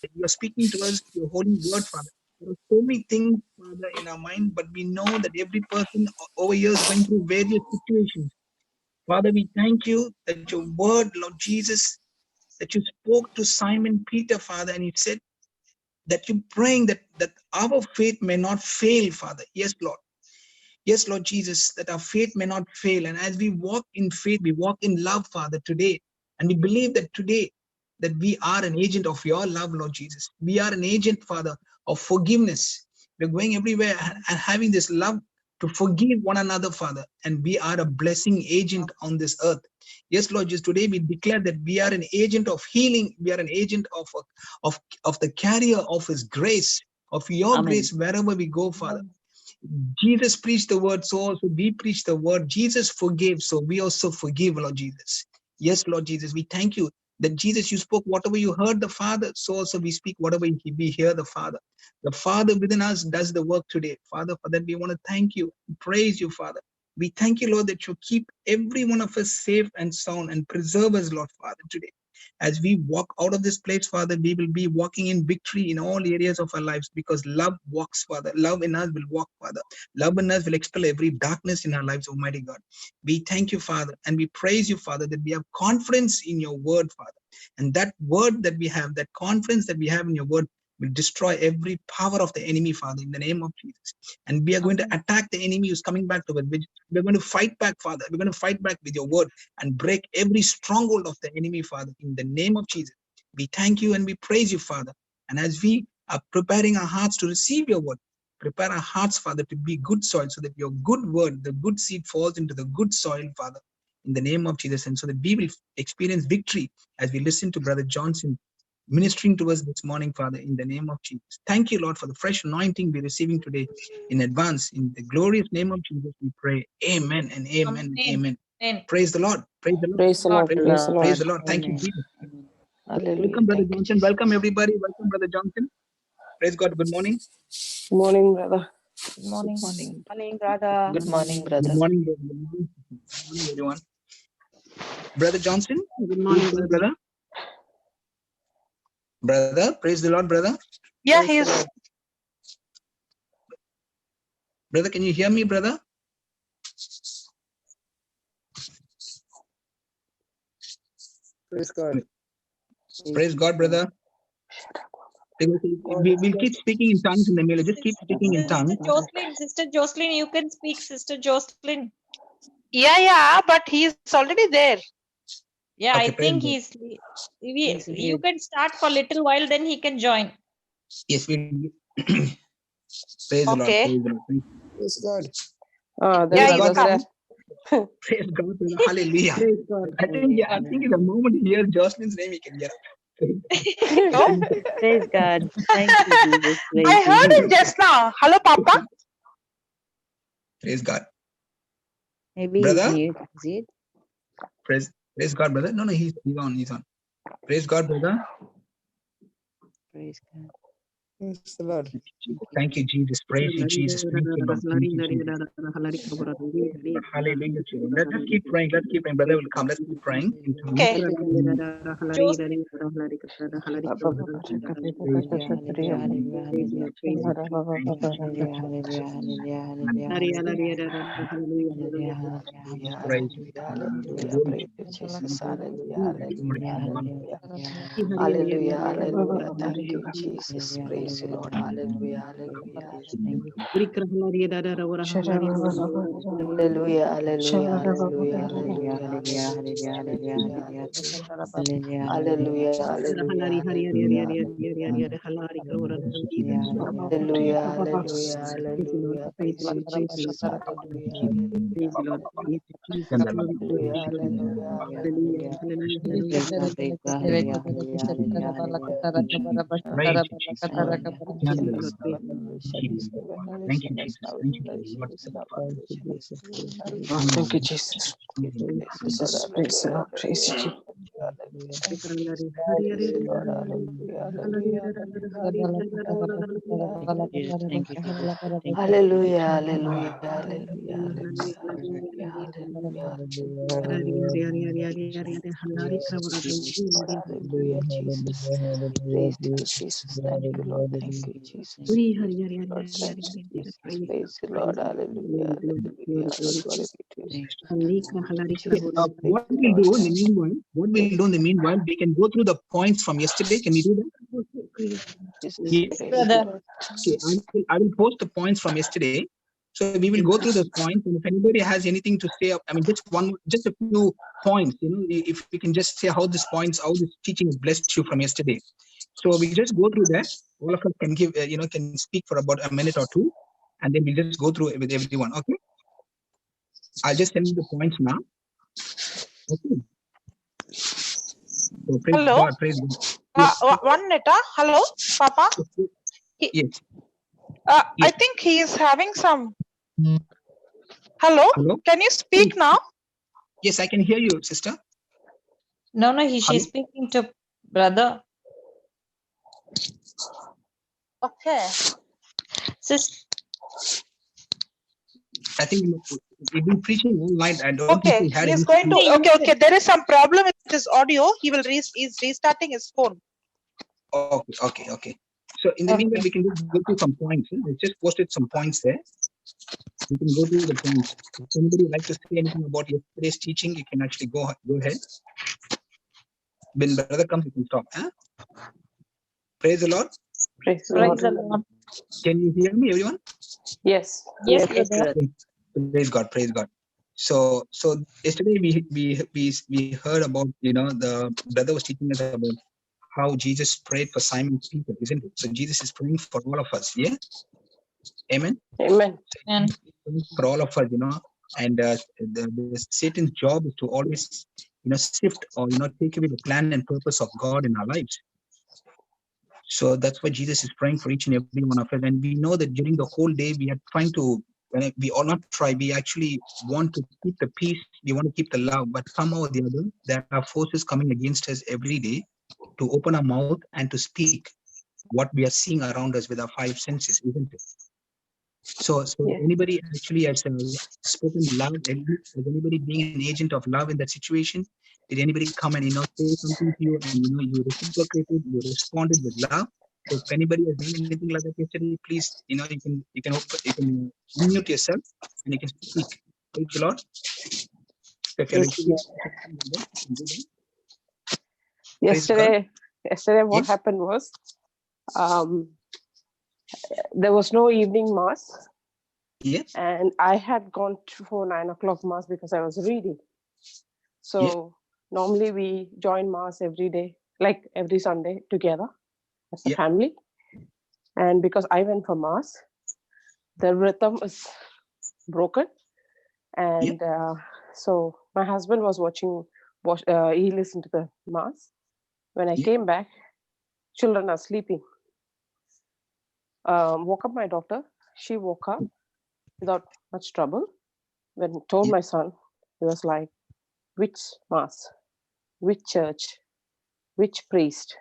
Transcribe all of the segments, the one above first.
You are speaking to us, your holy word, Father. There are so many things, Father, in our mind, but we know that every person over here is going through various situations. Father, we thank you that your word, Lord Jesus, that you spoke to Simon Peter, Father, and you said that you're praying that our faith may not fail, Father. Yes, Lord. Yes, Lord Jesus, that our faith may not fail. And as we walk in faith, we walk in love, Father, today. And we believe that today, that we are an agent of your love, Lord Jesus. We are an agent, Father, of forgiveness. We're going everywhere and having this love to forgive one another, Father. And we are a blessing agent on this earth. Yes, Lord Jesus, today we declare that we are an agent of healing. We are an agent of the carrier of his grace, of your Amen. grace, wherever we go, Father. Jesus preached the word, so also we preach the word. Jesus forgave, so we also forgive, Lord Jesus. Yes, Lord Jesus, we thank you that Jesus, you spoke whatever you heard the Father, so also we speak whatever we hear the Father. The Father within us does the work today. Father, for that we want to thank you, praise you, Father. We thank you, Lord, that you keep every one of us safe and sound and preserve us, Lord, Father, today. As we walk out of this place, Father, we will be walking in victory in all areas of our lives because love walks, Father. Love in us will walk, Father. Love in us will expel every darkness in our lives, Almighty God. We thank you, Father, and we praise you, Father, that we have confidence in your word, Father. And that word that we have, that confidence that we have in your word, will destroy every power of the enemy, Father, in the name of Jesus. And we are going to attack the enemy who's coming back to us. We're going to fight back, Father. We're going to fight back with your word and break every stronghold of the enemy, Father, in the name of Jesus. We thank you and we praise you, Father. And as we are preparing our hearts to receive your word, prepare our hearts, Father, to be good soil so that your good word, the good seed falls into the good soil, Father, in the name of Jesus. And so that we will experience victory as we listen to Brother Johnson ministering to us this morning, Father, in the name of Jesus. Thank you, Lord, for the fresh anointing we're receiving today in advance. In the glorious name of Jesus, we pray. Amen and amen and amen. Amen. Praise the Lord. Praise the Lord. Praise the Lord. Praise the Lord. Praise the Lord. Thank you, Amen. Jesus. Hallelujah. Welcome, Brother Thank you, Johnson. Jesus. Welcome, everybody. Welcome, Brother Johnson. Praise God. Good morning. Good morning, brother. Good morning. Good morning. Morning, brother. Good morning, Good brother. morning, brother. Good morning. Good morning, everyone. Brother Johnson. Good morning, brother. Brother, praise the Lord, brother. Yeah, Praise the he's Lord. Brother, can you hear me, brother? Praise God. Praise God, brother. We'll keep speaking in tongues in the middle. Just keep speaking in tongues. Sister Jocelyn, you can speak, Sister Jocelyn. Yeah, but he's already there. Yeah, Okay, I think praise you can start for a little while, then he can join. Yes, we praise the Lord. Okay. Praise the Lord. Thank you. Praise God. The Yeah, brother's you there. come. Praise God, brother. Hallelujah. Praise God. I think in the moment he hears Jocelyn's name, he can get up. Oh, Praise God. Thank you, Jesus. I Praise heard you. him just now. Hello, Papa. Praise God. Maybe Brother? he's mute. Is it? Praise God, brother. No, he's on. Praise God, brother. Praise God. Praise the Lord. Thank you, Jesus. Praise you, Jesus. Thank you, Lord. Thank you, Jesus. Hallelujah, Jesus. Let's just keep praying. Let's keep praying. Brother will come. Let's keep praying. Okay. Praise you. Hallelujah, hallelujah. Thank you, Jesus. Praise you, Lord. Hallelujah, hallelujah. Hallelujah, hallelujah, hallelujah, hallelujah, hallelujah. Praise you, Jesus. Hallelujah. Praise the Lord. Praise you, Jesus. Thank you, Jesus. Thank you, Jesus. Thank you, Lord. Oh, thank you, Jesus. Jesus, praise the Lord. Praise you. Thank you, Jesus. Thank you, Hallelujah, hallelujah, hallelujah, hallelujah, hallelujah, Jesus. We praise you, Jesus. Thank you, Lord. Thank you, Jesus. Lord, thank you, Jesus. Praise you, Lord. Hallelujah, hallelujah. Glory be to you. Okay, what we'll do in the meanwhile, we can go through the points from yesterday. Can we do that? Jesus, Yes. praise you, Brother. Lord. Okay, I will post the points from yesterday. So we will go through those points, and if anybody has anything to say, I mean, just a few points, if we can just say how this teaching has blessed you from yesterday. So we just go through that. All of us can give, can speak for about a minute or two, and then we'll just go through it with everyone. Okay. I'll just send you the points now. Okay. So praise Hello. God, praise God. Yes. 1 minute. Hello, Papa. Yes. I Yes. think he is having some. Hello. Hello. Can you speak now? Yes, I can hear you, sister. No, Hello? she's speaking to brother. Okay. Sis, I think we've been preaching all night. I don't think Okay. we had He is any. going to. Okay. There is some problem with his audio. He's restarting his phone. Okay. So in the meanwhile, we can just go through some points. I just posted some points there. We can go through the points. If anybody would like to say anything about yesterday's teaching, you can actually go ahead. When brother comes, you can stop. Huh? Praise the Lord. Praise the praise Lord. the Lord. Can you hear me, everyone? Yes. Yes, Yes, brother. Praise God. Praise God. So yesterday we heard about, the brother was teaching us about how Jesus prayed for Simon's people, isn't it? So Jesus is praying for all of us. Yeah. Amen. Amen. And For all of us, and the Satan's job is to always, sift or take away the plan and purpose of God in our lives. So that's why Jesus is praying for each and every one of us. And we know that during the whole day we are trying to, we all not try, we actually want to keep the peace, we want to keep the love, but somehow or the other, there are forces coming against us every day to open our mouth and to speak what we are seeing around us with our five senses, isn't it? So Yeah. anybody actually has spoken love, has anybody being an agent of love in that situation? Did anybody come and, say something to you and, you reciprocated, you responded with love? So if anybody has done anything like that yesterday, please, you can unmute yourself and you can speak. Praise the Lord. So if you're like, Yesterday what Yes. happened was there was no evening mass. Yes. And I had gone for 9 o'clock mass because I was reading. So normally we join mass every day, like every Sunday together as a family. And because I went for mass, the rhythm is broken. And so my husband was he listened to the mass. When I came back, children are sleeping. Woke up my daughter. She woke up without much trouble. When I told my son, he was like, which mass, which church, which priest?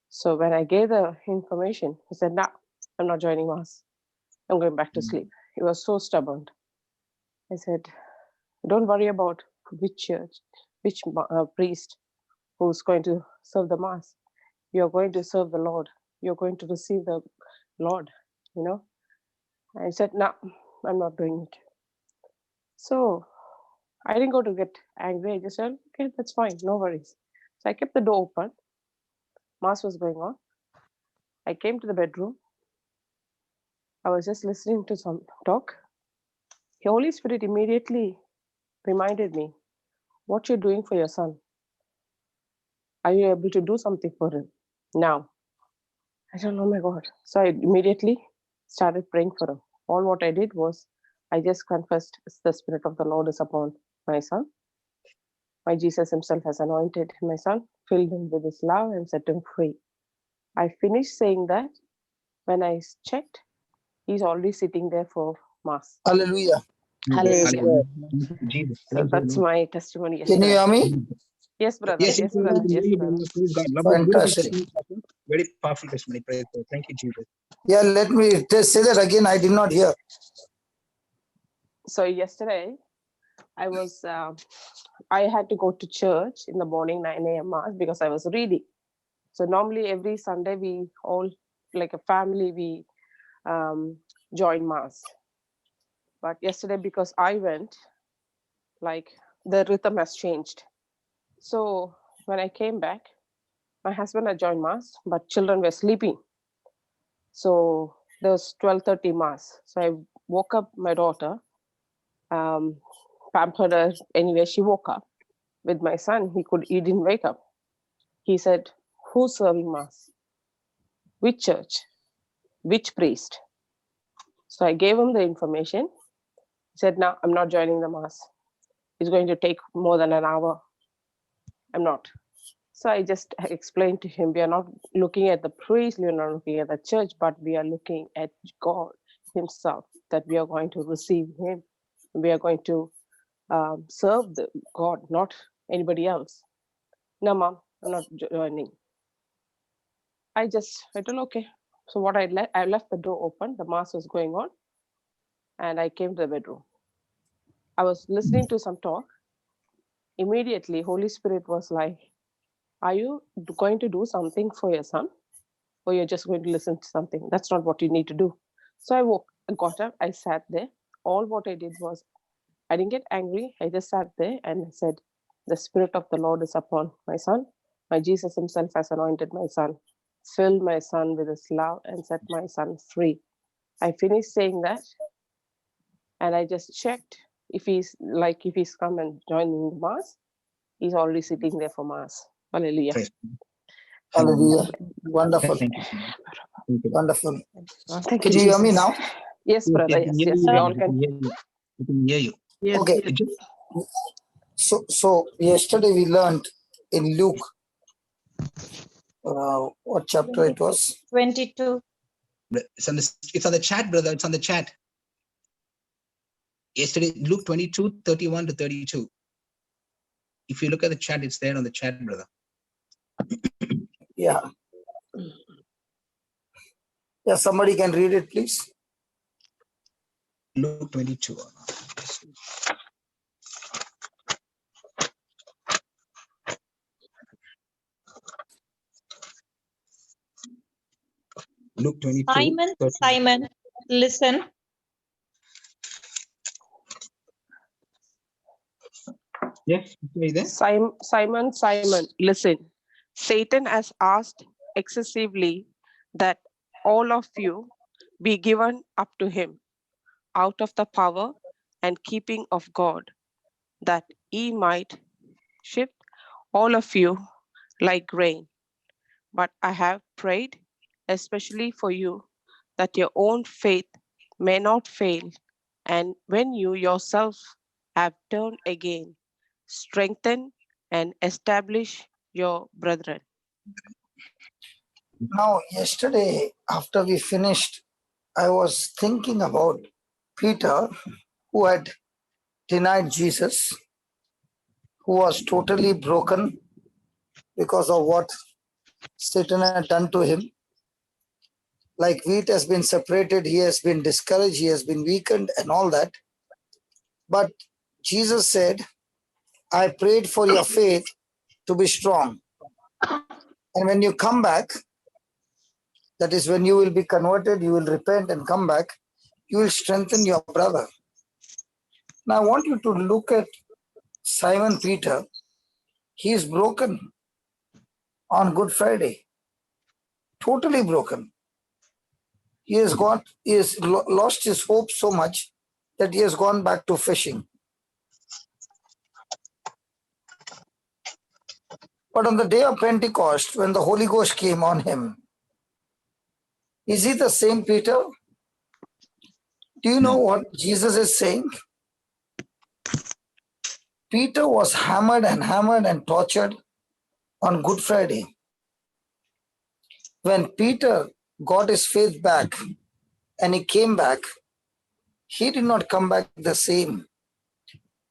So when I gave the information, he said, no, I'm not joining mass. I'm going back to sleep. He was so stubborn. I said, don't worry about which church, which priest who's going to serve the mass. You're going to serve the Lord. You're going to receive the Lord, I said, no, I'm not doing it. So I didn't go to get angry. I just said, okay, that's fine. No worries. So I kept the door open. Mass was going on. I came to the bedroom. I was just listening to some talk. The Holy Spirit immediately reminded me, what you're doing for your son. Are you able to do something for him now? I said, oh my God. So I immediately started praying for him. All what I did was, I just confessed, the Spirit of the Lord is upon my son. My Jesus himself has anointed my son, filled him with his love and set him free. I finished saying that. When I checked, he's already sitting there for Mass. Hallelujah. Hallelujah. Jesus. So that's my testimony Can you yesterday. hear me? Yes, brother. Yes, Yes, brother. we can Yes, hear you, brother. brother. Praise God. Lovely, beautiful Fantastic. testimony, Pastor. Very powerful testimony. Praise God. Thank you, Jesus. Yeah, let me just say that again. I did not hear. So yesterday, I had to go to church in the morning, 9 a.m. Mass, because I was reading. So normally every Sunday, we all, like a family, we join Mass. But yesterday, because I went, like the rhythm has changed. So when I came back, my husband had joined Mass, but children were sleeping. So there was 12:30 Mass. So I woke up my daughter, pampered her. Anyway, she woke up. With my son, he didn't wake up. He said, "Who's serving Mass? Which church? Which priest?" So I gave him the information. He said, "No, I'm not joining the Mass. It's going to take more than an hour. I'm not." So I just explained to him, we are not looking at the priest, we are not looking at the church, but we are looking at God himself, that we are going to receive him. We are going to serve the God, not anybody else. "No, Mom, I'm not joining." I told, okay. So what I left the door open, the Mass was going on, and I came to the bedroom. I was listening to some talk. Immediately, Holy Spirit was like, "Are you going to do something for your son? Or you're just going to listen to something? That's not what you need to do." So I got up, I sat there. All what I did was, I didn't get angry. I just sat there and I said, "The Spirit of the Lord is upon my son. My Jesus himself has anointed my son. Fill my son with his love and set my son free." I finished saying that, and I just checked if he's come and joining the Mass. He's already sitting there for Mass. Hallelujah. Praise. Hallelujah. Wonderful. Thank you. Thank you. Wonderful. Thank Can you, you hear me Jesus. now? Yes, brother. Yes, Yes, we all can. We can hear you. Yes, Okay. yes. So yesterday we learned in Luke, what chapter it was? 22. It's on the chat, brother. It's on the chat. Yesterday, Luke 22, 31 to 32. If you look at the chat, it's there on the chat, brother. Yeah. Yeah, somebody can read it, please. Luke 22. Luke 22. Simon, 30. Simon, listen. Yes, are you there? Simon, listen. Satan has asked excessively that all of you be given up to him out of the power and keeping of God, that he might shift all of you like grain. But I have prayed especially for you, that your own faith may not fail, and when you yourself have turned again, strengthen and establish your brethren. Now, yesterday, after we finished, I was thinking about Peter, who had denied Jesus, who was totally broken because of what Satan had done to him. Like wheat has been separated, he has been discouraged, he has been weakened, and all that. But Jesus said, "I prayed for your faith to be strong. And when you come back, that is when you will be converted, you will repent and come back, you will strengthen your brother." Now I want you to look at Simon Peter. He is broken on Good Friday, totally broken. He has lost his hope so much that he has gone back to fishing. But on the day of Pentecost, when the Holy Ghost came on him, is he the same Peter? Do you know what Jesus is saying? Peter was hammered and tortured on Good Friday. when Peter got his faith back and he came back, he did not come back the same.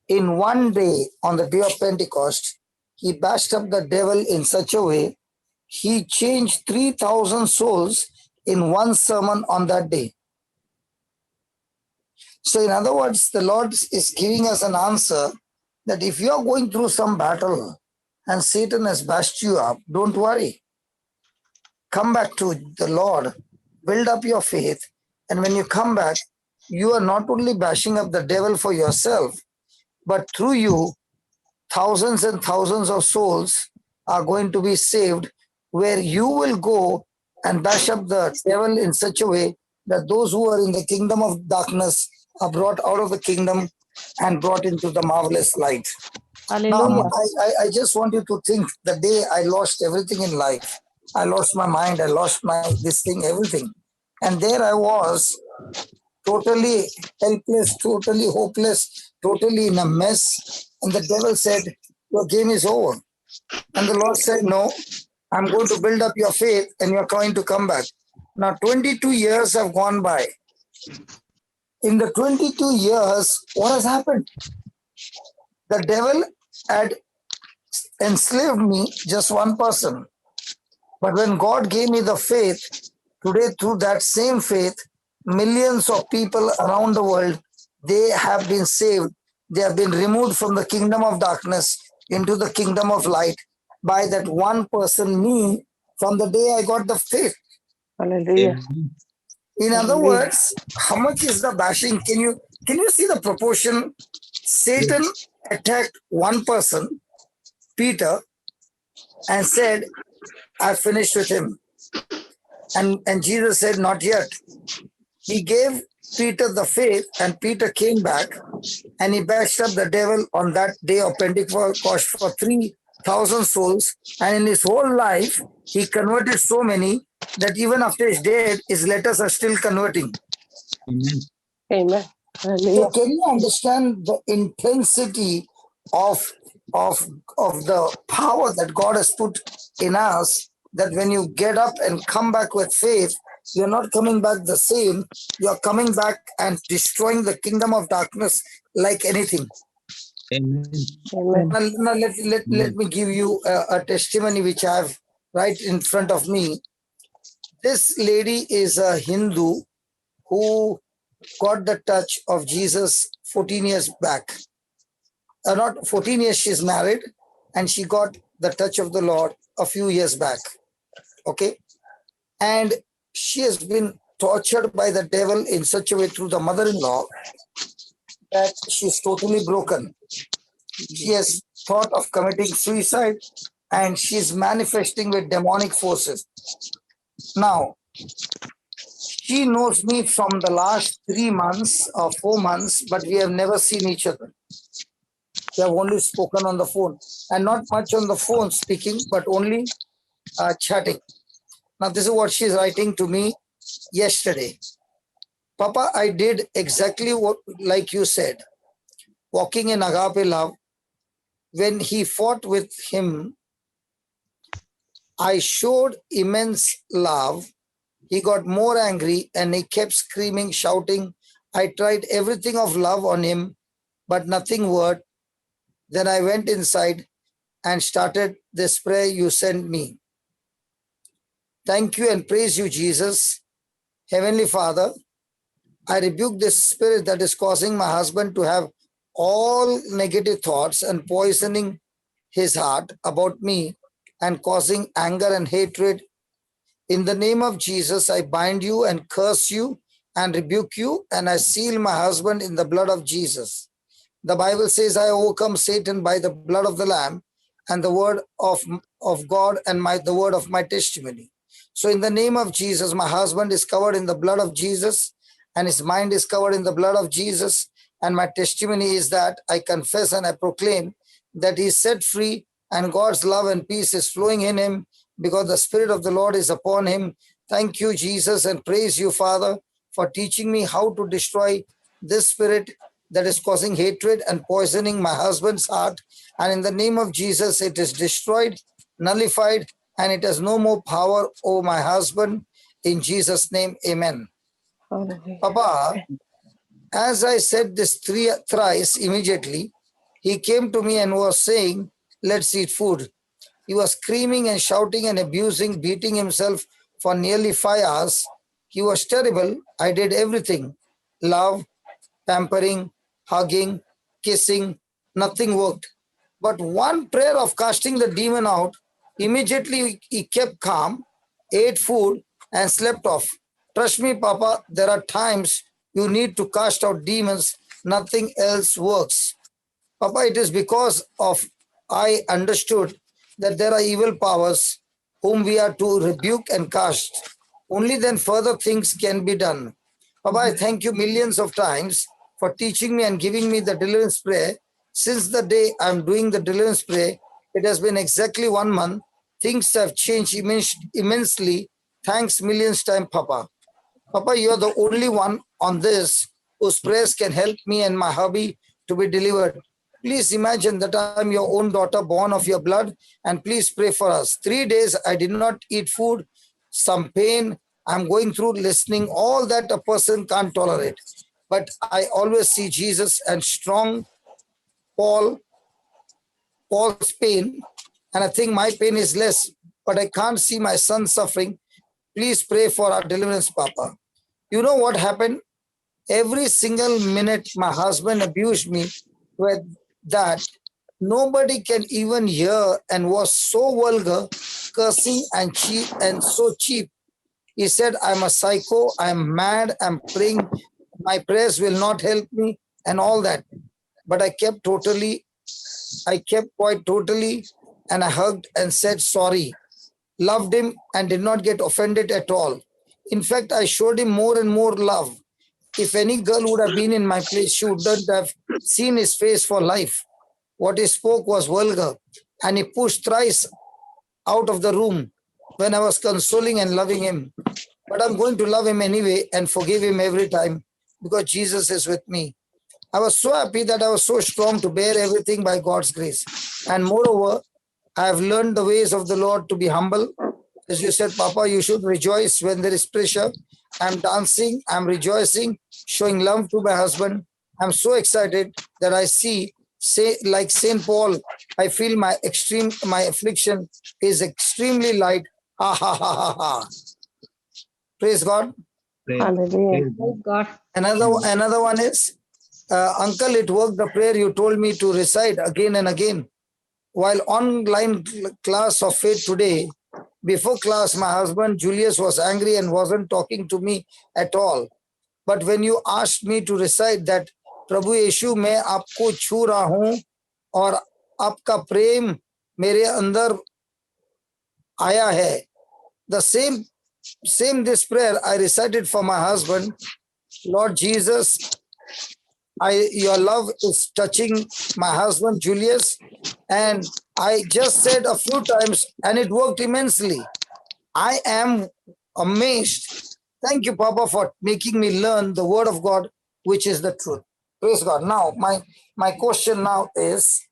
In one day, on the day of Pentecost, he bashed up the devil in such a way, he changed 3,000 souls in one sermon on that day. So in other words, the Lord is giving us an answer that if you are going through some battle and Satan has bashed you up, don't worry. Come back to the Lord, build up your faith, and when you come back, you are not only bashing up the devil for yourself, but through you, thousands and thousands of souls are going to be saved, where you will go and bash up the devil in such a way that those who are in the kingdom of darkness are brought out of the kingdom and brought into the marvelous light. Hallelujah. Now, I just want you to think the day I lost everything in life. I lost my mind, I lost this thing, everything. And there I was, totally helpless, totally hopeless, totally in a mess. And the devil said, your game is over. And the Lord said, no, I'm going to build up your faith and you're going to come back. Now, 22 years have gone by. In the 22 years, what has happened? The devil had enslaved me, just one person. But when God gave me the faith, today through that same faith, millions of people around the world, they have been saved. They have been removed from the kingdom of darkness into the kingdom of light by that one person, me, from the day I got the faith. Hallelujah. In other words, how much is the bashing? Can you see the proportion? Satan attacked one person, Peter, and said, I finished with him. And Jesus said, not yet. He gave Peter the faith, and Peter came back and he bashed up the devil on that day of Pentecost for 3,000 souls. And in his whole life, he converted so many that even after his death, his letters are still converting. Amen. Amen. So Hallelujah. can you understand the intensity of the power that God has put in us, that when you get up and come back with faith, you're not coming back the same, you're coming back and destroying the kingdom of darkness like anything. Amen. Amen. Now let me give you a testimony which I have right in front of me. This lady is a Hindu who got the touch of Jesus 14 years back. Not 14 years, she's married, and she got the touch of the Lord a few years back. Okay? And she has been tortured by the devil in such a way through the mother-in-law that she's totally broken. She has thought of committing suicide, and she's manifesting with demonic forces. Now, she knows me from the last 3 months or 4 months, but we have never seen each other. We have only spoken on the phone, and not much on the phone speaking, but only chatting. Now, this is what she's writing to me yesterday. Papa, I did exactly what, like you said, walking in agape love. When he fought with him, I showed immense love. He got more angry and he kept screaming, shouting. I tried everything of love on him, but nothing worked. Then I went inside and started this prayer you sent me. Thank you and praise you, Jesus. Heavenly Father, I rebuke this spirit that is causing my husband to have all negative thoughts and poisoning his heart about me and causing anger and hatred. In the name of Jesus, I bind you and curse you and rebuke you, and I seal my husband in the blood of Jesus. The Bible says, I overcome Satan by the blood of the Lamb and the word of God and the word of my testimony. So in the name of Jesus, my husband is covered in the blood of Jesus, and his mind is covered in the blood of Jesus. And my testimony is that I confess and I proclaim that he is set free, and God's love and peace is flowing in him because the Spirit of the Lord is upon him. Thank you, Jesus, and praise you, Father, for teaching me how to destroy this spirit that is causing hatred and poisoning my husband's heart. And in the name of Jesus, it is destroyed, nullified, and it has no more power over my husband. In Jesus' name, amen. Hallelujah. Papa, as I said this thrice, immediately, he came to me and was saying, let's eat food. He was screaming and shouting and abusing, beating himself for nearly 5 hours. He was terrible. I did everything. Love, pampering, hugging, kissing, nothing worked. But one prayer of casting the demon out, immediately he kept calm, ate food, and slept off. Trust me, Papa, there are times you need to cast out demons. Nothing else works. Papa, it is because of I understood that there are evil powers whom we are to rebuke and cast. Only then further things can be done. Papa, I thank you millions of times for teaching me and giving me the deliverance prayer. Since the day I'm doing the deliverance prayer, it has been exactly 1 month. Things have changed immensely. Thanks millions times, Papa. Papa, you're the only one on this whose prayers can help me and my hubby to be delivered. Please imagine that I'm your own daughter born of your blood, and please pray for us. 3 days I did not eat food, some pain I'm going through, listening, all that a person can't tolerate. But I always see Jesus and strong Paul's pain, and I think my pain is less, but I can't see my son suffering. Please pray for our deliverance, Papa. You know what happened? Every single minute my husband abused me with that. Nobody can even hear, and was so vulgar, cursing and cheap and so cheap. He said, I'm a psycho, I'm mad, I'm praying, my prayers will not help me and all that. But I kept quiet totally, and I hugged and said sorry. Loved him and did not get offended at all. In fact, I showed him more and more love. If any girl would have been in my place, she wouldn't have seen his face for life. What he spoke was vulgar, and he pushed thrice out of the room when I was consoling and loving him. But I'm going to love him anyway and forgive him every time because Jesus is with me. I was so happy that I was so strong to bear everything by God's grace. And moreover, I have learned the ways of the Lord to be humble. As you said, Papa, you should rejoice when there is pressure. I'm dancing, I'm rejoicing, showing love to my husband. I'm so excited that I see, like St. Paul, I feel my affliction is extremely light. Ha ha ha ha ha. Praise God. Hallelujah. Praise God. Another one is, Uncle, it worked the prayer you told me to recite again and again. While online class of faith today, before class, my husband Julius was angry and wasn't talking to me at all. But when you asked me to recite that, प्रभु यीशु मैं आपको छू रहा हूँ और आपका प्रेम मेरे अंदर आया है, the same this prayer I recited for my husband. Lord Jesus, your love is touching my husband Julius, and I just said a few times and it worked immensely. I am amazed. Thank you, Papa, for making me learn the word of God, which is the truth. Praise God. Now, my question now is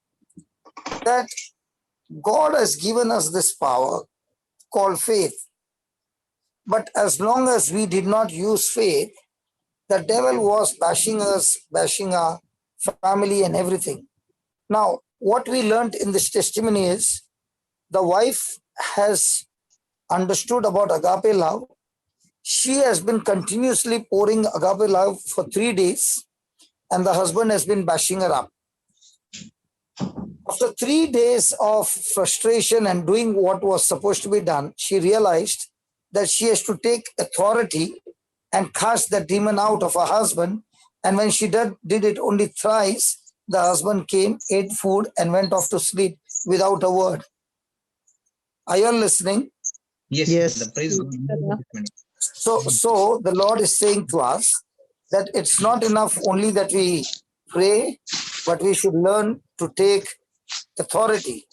that God has given us this power called faith. But as long as we did not use faith, the devil was bashing us, bashing our family and everything. Now, what we learned in this testimony is the wife has understood about agape love. She has been continuously pouring agape love for 3 days, and the husband has been bashing her up. After 3 days of frustration and doing what was supposed to be done, she realized that she has to take authority and cast the demon out of her husband. And when she did it only thrice, the husband came, ate food, and went off to sleep without a word. Are you all listening? Yes. The praise God. So the Lord is saying to us that it's not enough only that we pray, but we should learn to take authority.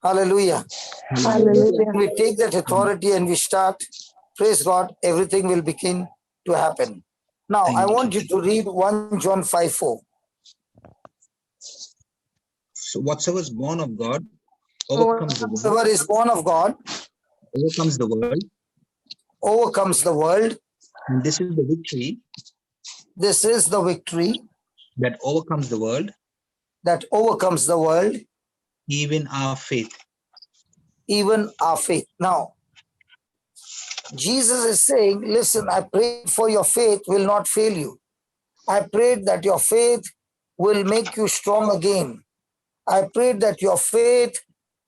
Hallelujah. Hallelujah. When we take that authority and we start, praise God, everything will begin to happen. Now, I want you to read 1 John 5:4. So whatsoever is born of God overcomes the world, Whoever is born of God overcomes the world. overcomes the world. And this is the victory This is the victory that overcomes the world, that overcomes the world, even our faith. even our faith. Now, Jesus is saying, listen, I prayed for your faith will not fail you. I prayed that your faith will make you strong again. I prayed that your faith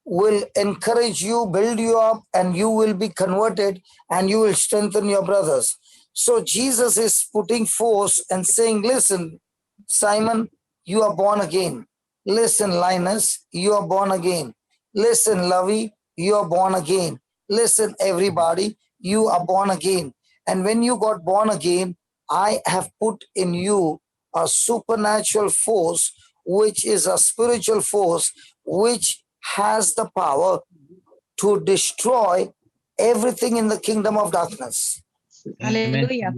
will encourage you, build you up, and you will be converted and you will strengthen your brothers. So Jesus is putting force and saying, listen, Simon, you are born again. Listen, Linus, you are born again. Listen, Lovey, you are born again. Listen, everybody, you are born again. And when you got born again, I have put in you a supernatural force, which is a spiritual force, which has the power to destroy everything in the kingdom of darkness. Hallelujah.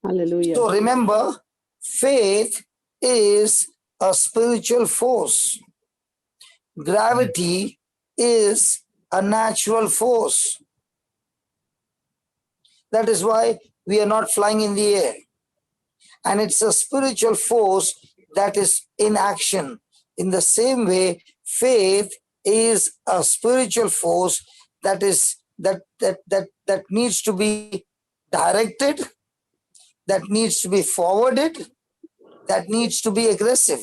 Hallelujah. So remember, faith is a spiritual force. Gravity is a natural force. That is why we are not flying in the air. And it's a spiritual force that is in action. In the same way, faith is a spiritual force that is that needs to be directed, that needs to be forwarded, that needs to be aggressive.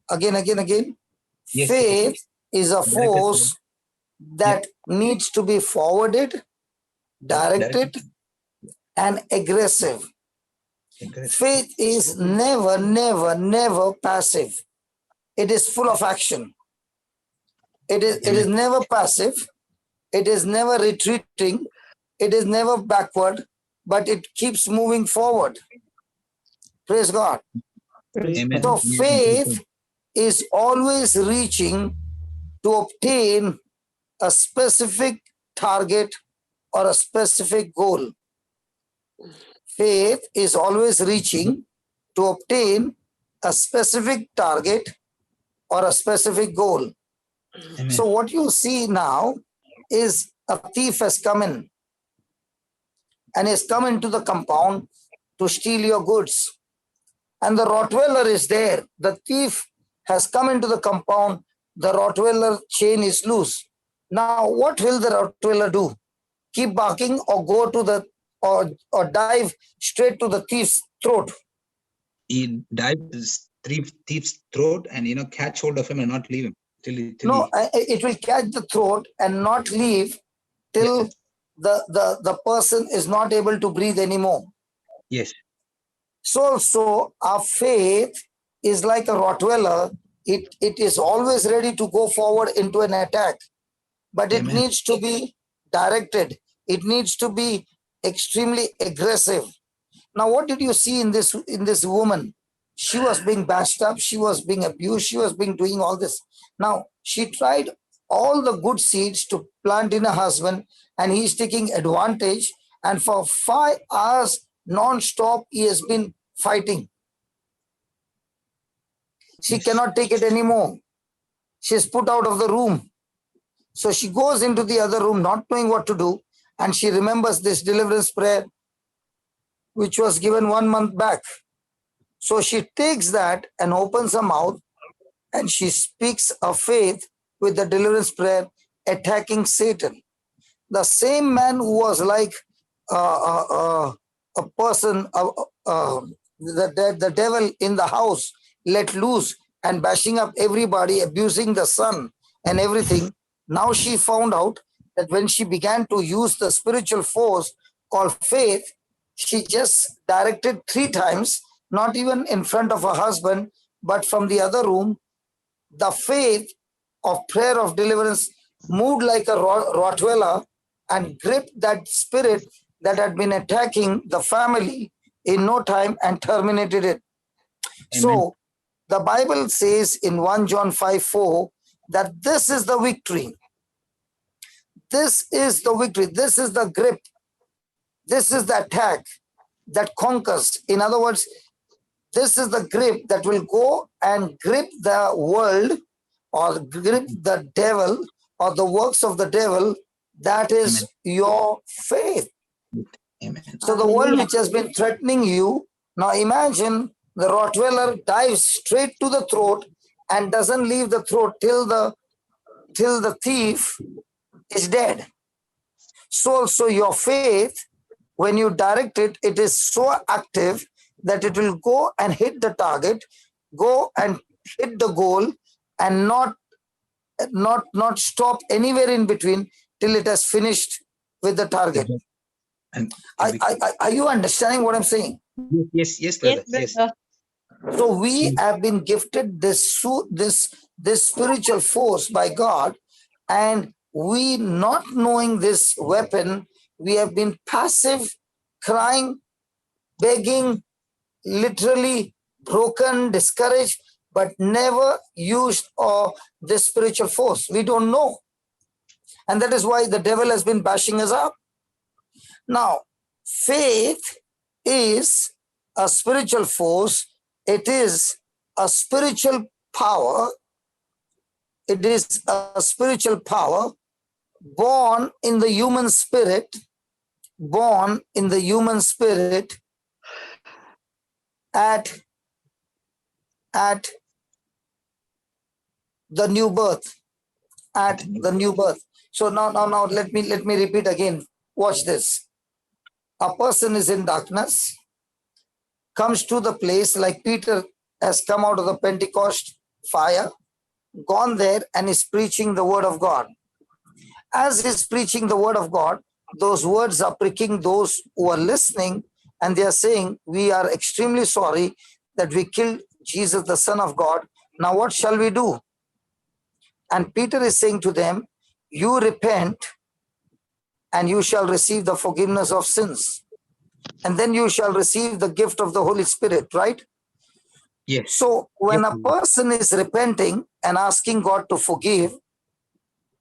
Again. Yes, Faith is a force that needs to be forwarded, directed, and aggressive. Faith is never passive. It is full of action. It is never passive. It is never retreating. It is never backward, but it keeps moving forward. Praise God. Amen. So faith is always reaching to obtain a specific target or a specific goal. Faith is always reaching to obtain a specific target or a specific goal. Amen. So what you see now is a thief has come in and has come into the compound to steal your goods. And the Rottweiler is there. The thief has come into the compound. The Rottweiler chain is loose. Now, what will the Rottweiler do? Keep barking or go to the or dive straight to the thief's throat? He dives thief's throat and catch hold of him and not leave him till No, it will catch the throat and not leave till the person is not able to breathe anymore. Yes. So our faith is like a Rottweiler. It is always ready to go forward into an attack, but it needs to be directed. It needs to be extremely aggressive. Now, what did you see in this woman? She was being bashed up. She was being abused. She was being doing all this. Now, she tried all the good seeds to plant in her husband, and he's taking advantage. And for 5 hours non-stop, he has been fighting. She cannot take it anymore. She's put out of the room. So she goes into the other room, not knowing what to do. And she remembers this deliverance prayer, which was given 1 month back. So she takes that and opens her mouth and she speaks of faith with the deliverance prayer, attacking Satan. The same man who was like a person, the devil in the house, let loose and bashing up everybody, abusing the son and everything. Now she found out that when she began to use the spiritual force called faith, she just directed 3 times, not even in front of her husband, but from the other room. The faith of prayer of deliverance moved like a Rottweiler and gripped that spirit that had been attacking the family in no time and terminated it. Amen. So the Bible says in 1 John 5:4 that this is the victory. This is the victory. This is the grip. This is the attack that conquers. In other words, this is the grip that will go and grip the world or grip the devil or the works of the devil, that is your faith. Amen. So the world which has been threatening you, now imagine the Rottweiler dives straight to the throat and doesn't leave the throat till the thief is dead. So also your faith, when you direct it, it is so active that it will go and hit the target, go and hit the goal, and not stop anywhere in between till it has finished with the target. And Are you understanding what I'm saying? yes, brother. Yes. So we have been gifted this spiritual force by God, and we, not knowing this weapon, we have been passive, crying, begging, literally broken, discouraged, but never used this spiritual force. We don't know. And that is why the devil has been bashing us up. Now, faith is a spiritual force. It is a spiritual power. It is a spiritual power born in the human spirit, at the new birth. So now let me repeat again. Watch this. A person is in darkness, comes to the place like Peter has come out of the Pentecost fire, gone there and is preaching the word of God. As he's preaching the word of God, those words are pricking those who are listening, and they are saying, we are extremely sorry that we killed Jesus, the Son of God. Now what shall we do? And Peter is saying to them, you repent and you shall receive the forgiveness of sins. And then you shall receive the gift of the Holy Spirit, right? Yes. So when a person is repenting and asking God to forgive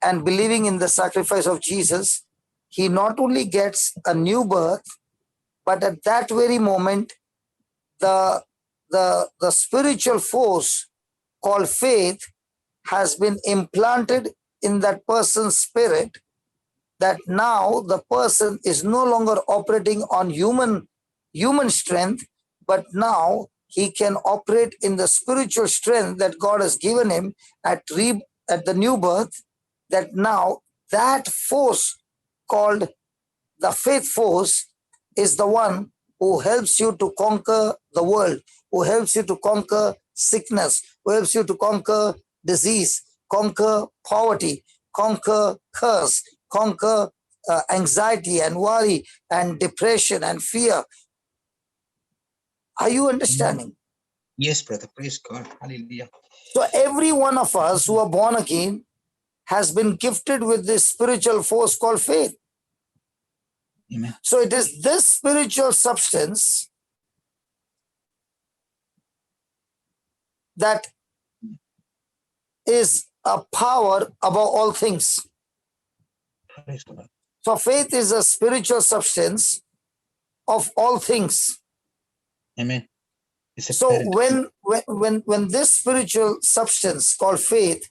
and believing in the sacrifice of Jesus, he not only gets a new birth, but at that very moment, the spiritual force called faith has been implanted in that person's spirit, that now the person is no longer operating on human strength, but now he can operate in the spiritual strength that God has given him at the new birth, that now that force called the faith force is the one who helps you to conquer the world, who helps you to conquer sickness, who helps you to conquer disease, conquer poverty, conquer curse, conquer anxiety and worry and depression and fear. Are you understanding? Yes, brother. Praise God. Hallelujah. So every one of us who are born again has been gifted with this spiritual force called faith. Amen. So it is this spiritual substance that is a power above all things. Praise God. So faith is a spiritual substance of all things. Amen. It's a So parent. when this spiritual substance called faith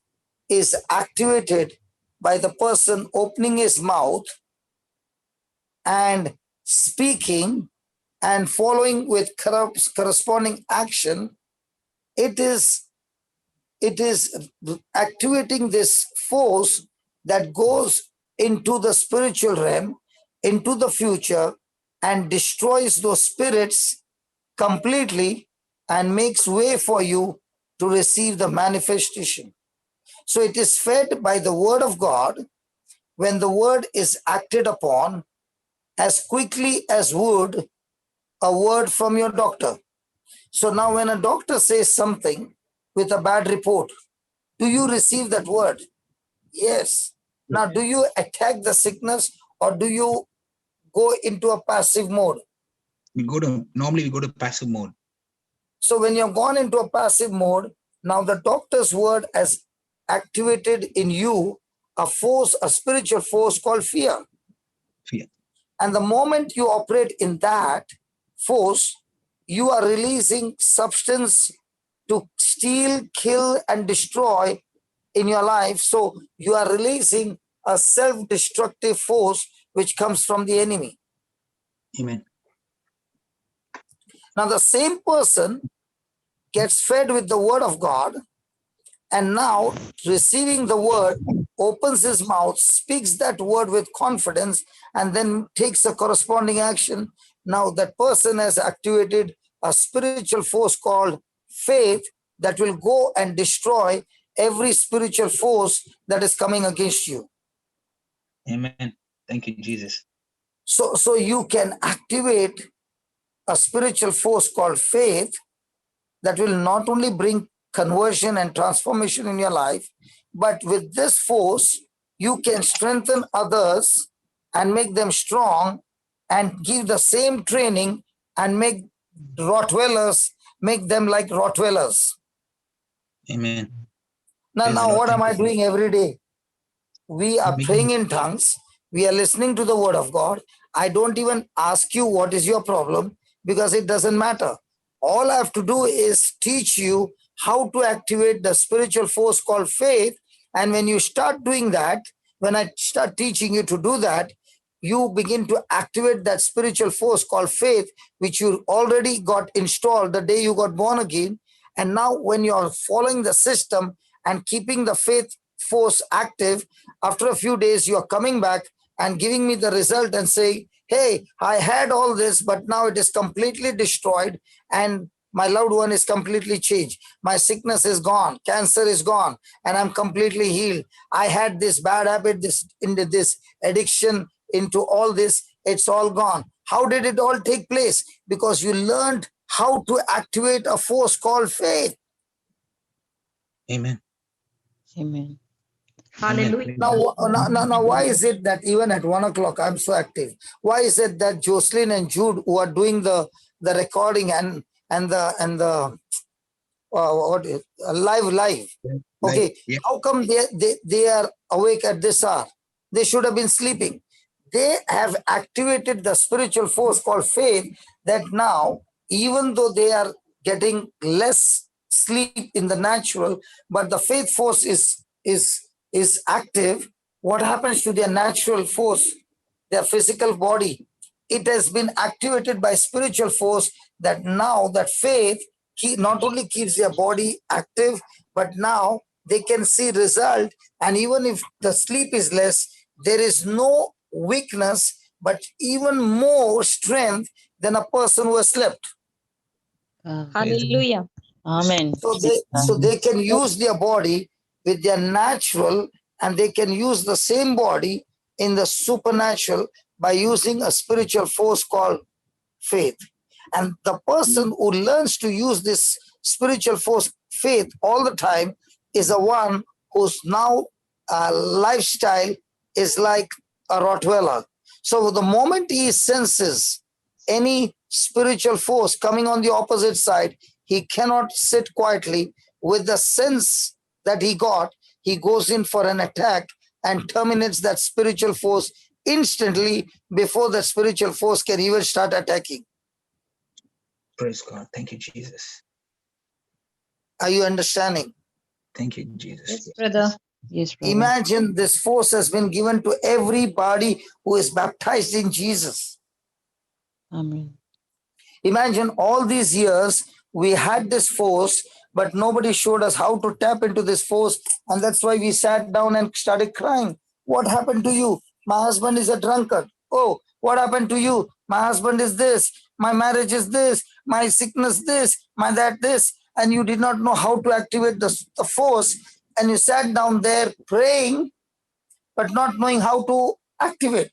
is activated by the person opening his mouth and speaking and following with corresponding action, it is activating this force that goes into the spiritual realm, into the future, and destroys those spirits completely and makes way for you to receive the manifestation. So it is fed by the word of God. When the word is acted upon, as quickly as would a word from your doctor. So now when a doctor says something with a bad report, do you receive that word? Yes. Now, do you attack the sickness or do you go into a passive mode? Normally we go to passive mode. So when you've gone into a passive mode, now the doctor's word has activated in you a force, a spiritual force called fear. Fear. And the moment you operate in that force, you are releasing substance to steal, kill, and destroy in your life. So you are releasing a self-destructive force which comes from the enemy. Amen. Now the same person gets fed with the word of God, and now receiving the word, opens his mouth, speaks that word with confidence, and then takes a corresponding action. Now that person has activated a spiritual force called faith that will go and destroy every spiritual force that is coming against you. Amen. Thank you, Jesus. So you can activate a spiritual force called faith that will not only bring conversion and transformation in your life, but with this force, you can strengthen others and make them strong and give the same training and make Rottweilers, make them like Rottweilers. Amen. Now, Praise the Lord. what am I Thank you. doing every day? We are praying in tongues. We are listening to the word of God. I don't even ask you what is your problem because it doesn't matter. All I have to do is teach you how to activate the spiritual force called faith. And when you start doing that, when I start teaching you to do that, you begin to activate that spiritual force called faith, which you already got installed the day you got born again. And now when you are following the system and keeping the faith force active, after a few days, you are coming back and giving me the result and saying, hey, I had all this, but now it is completely destroyed and my loved one is completely changed. My sickness is gone. Cancer is gone and I'm completely healed. I had this bad habit, this addiction into all this. It's all gone. How did it all take place? Because you learned how to activate a force called faith. Amen. Amen. Hallelujah. Now, why is it that even at 1 o'clock I'm so active? Why is it that Jocelyn and Jude, who are doing the recording and the live? Okay, Yeah. how come they are awake at this hour? They should have been sleeping. They have activated the spiritual force called faith that now, even though they are getting less sleep in the natural, but the faith force is active. What happens to their natural force, their physical body? It has been activated by spiritual force that now that faith not only keeps their body active, but now they can see result. And even if the sleep is less, there is no weakness, but even more strength than a person who has slept. Hallelujah. Amen. So they can use their body with their natural, and they can use the same body in the supernatural by using a spiritual force called faith. And the person who learns to use this spiritual force, faith, all the time is the one whose now lifestyle is like a Rottweiler. So the moment he senses any spiritual force coming on the opposite side, he cannot sit quietly. With the sense that he got, he goes in for an attack and terminates that spiritual force instantly before the spiritual force can even start attacking. Praise God. Thank you, Jesus. Are you understanding? Thank you, Jesus. Yes, brother. Yes, brother. Imagine this force has been given to everybody who is baptized in Jesus. Amen. Imagine all these years we had this force, but nobody showed us how to tap into this force. And that's why we sat down and started crying. What happened to you? My husband is a drunkard. Oh, what happened to you? My husband is this. My marriage is this. My sickness this. My that this. And you did not know how to activate the force. And you sat down there praying, but not knowing how to activate.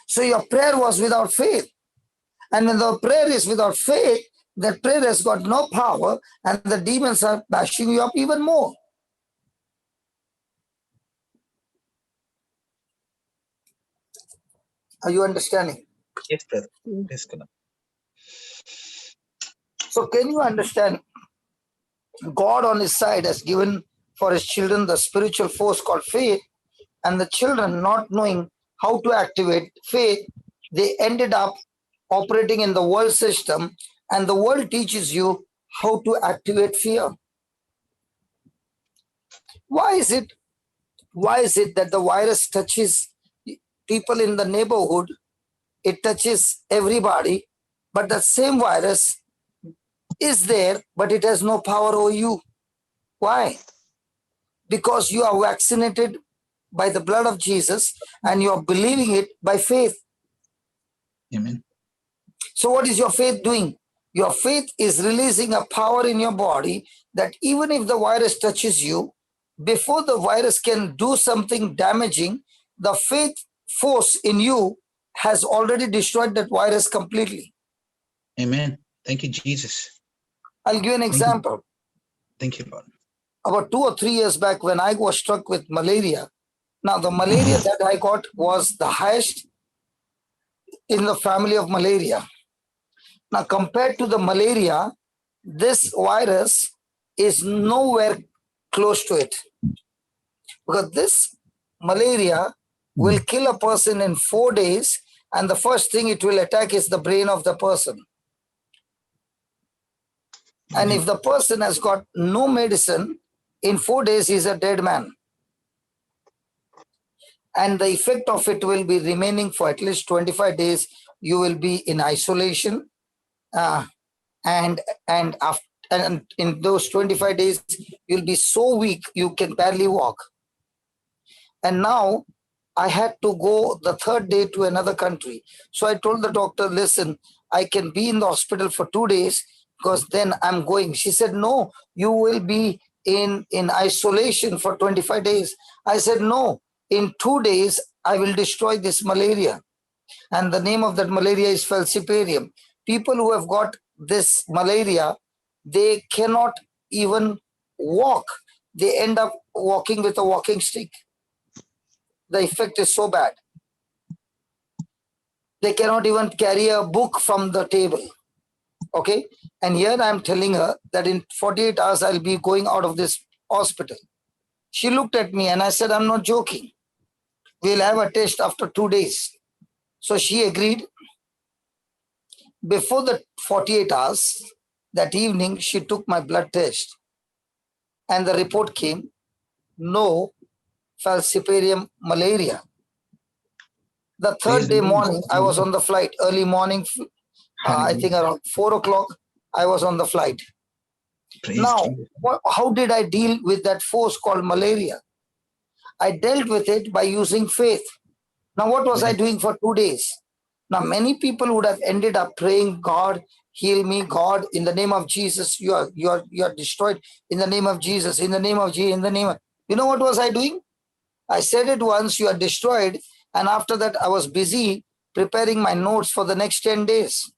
So your prayer was without faith. And when the prayer is without faith, that prayer has got no power and the demons are bashing you up even more. Are you understanding? Yes, brother. Praise God. So can you understand? God on his side has given for his children the spiritual force called faith, and the children, not knowing how to activate faith, they ended up operating in the world system, and the world teaches you how to activate fear. Why is it that the virus touches people in the neighborhood? It touches everybody, but the same virus is there, but it has no power over you. Why? Because you are vaccinated by the blood of Jesus and you are believing it by faith. Amen. So what is your faith doing? Your faith is releasing a power in your body that even if the virus touches you, before the virus can do something damaging, the faith force in you has already destroyed that virus completely. Amen. Thank you, Jesus. I'll give you an example. Thank you, Lord. About 2 or 3 years back when I was struck with malaria. Now the malaria that I got was the highest in the family of malaria. Now compared to the malaria, this virus is nowhere close to it. Because this malaria will kill a person in 4 days, and the first thing it will attack is the brain of the person. And if the person has got no medicine, in 4 days he's a dead man. And the effect of it will be remaining for at least 25 days. You will be in isolation, and in those 25 days, you'll be so weak you can barely walk. And now I had to go the 3rd day to another country. So I told the doctor, listen, I can be in the hospital for 2 days because then I'm going. She said, no, you will be in isolation for 25 days. I said, no, in 2 days, I will destroy this malaria. And the name of that malaria is falciparum. People who have got this malaria, they cannot even walk. They end up walking with a walking stick. The effect is so bad. They cannot even carry a book from the table. Okay? And here I'm telling her that in 48 hours, I'll be going out of this hospital. She looked at me and I said, I'm not joking. We'll have a test after 2 days. So she agreed. Before the 48 hours, that evening, she took my blood test. And the report came, no falciparum malaria. The 3rd day morning, I was on the flight. Early morning, I think around 4 o'clock, I was on the flight. Now, how did I deal with that force called malaria? I dealt with it by using faith. Now, what was I doing for 2 days? Now, many people would have ended up praying, God, heal me, God, in the name of Jesus, you are destroyed, in the name of Jesus, in the name of Jesus, in the name of... You know what was I doing? I said it once, you are destroyed, and after that, I was busy preparing my notes for the next 10 days.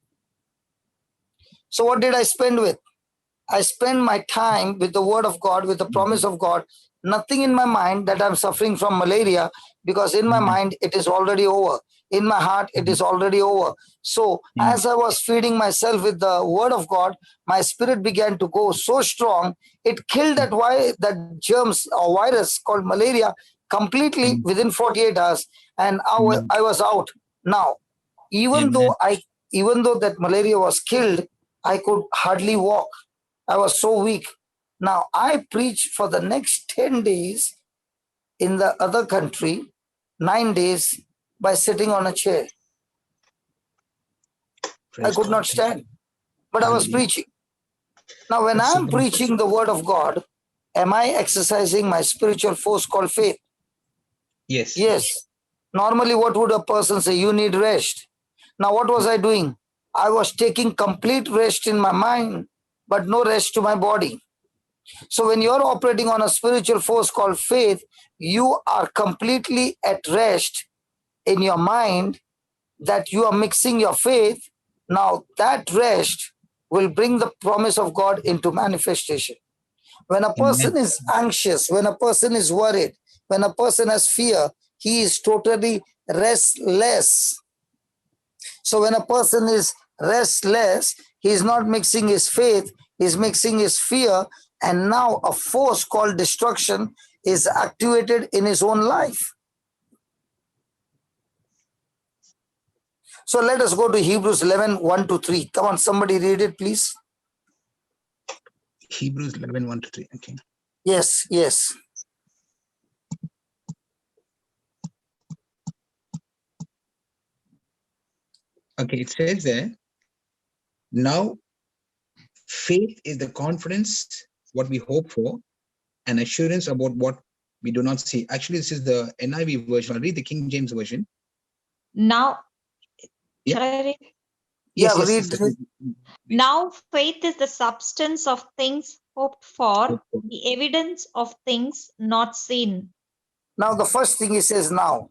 So what did I spend with? I spend my time with the word of God, with the promise of God, nothing in my mind that I'm suffering from malaria, because in my mind, it is already over. In my heart, it is already over. So as I was feeding myself with the word of God, my spirit began to go so strong, it killed that germs or virus called malaria completely within 48 hours. And I was out. Now, even though that malaria was killed, I could hardly walk. I was so weak. Now, I preached for the next 10 days in the other country, 9 days, by sitting on a chair. I could not stand, but I was preaching. Now, when I'm preaching the word of God, am I exercising my spiritual force called faith? Yes. Yes. Normally, what would a person say? You need rest. Now, what was I doing? I was taking complete rest in my mind, but no rest to my body. So when you're operating on a spiritual force called faith, you are completely at rest in your mind, that you are mixing your faith. Now that rest will bring the promise of God into manifestation. When a person is anxious, when a person is worried, when a person has fear, he is totally restless. So when a person is restless, he is not mixing his faith, he is mixing his fear, and now a force called destruction is activated in his own life. So let us go to Hebrews 11, 1-3. Come on, somebody read it, please. Hebrews 11, 1-3. Okay. Yes, yes. Okay, it says there, now faith is the confidence, what we hope for, and assurance about what we do not see. Actually, this is the NIV version. I'll read the King James version. Now, Yeah. shall I read? Yeah, Yes, read, sister. read. Now faith is the substance of things hoped for, the evidence of things not seen. Now, the first thing he says now.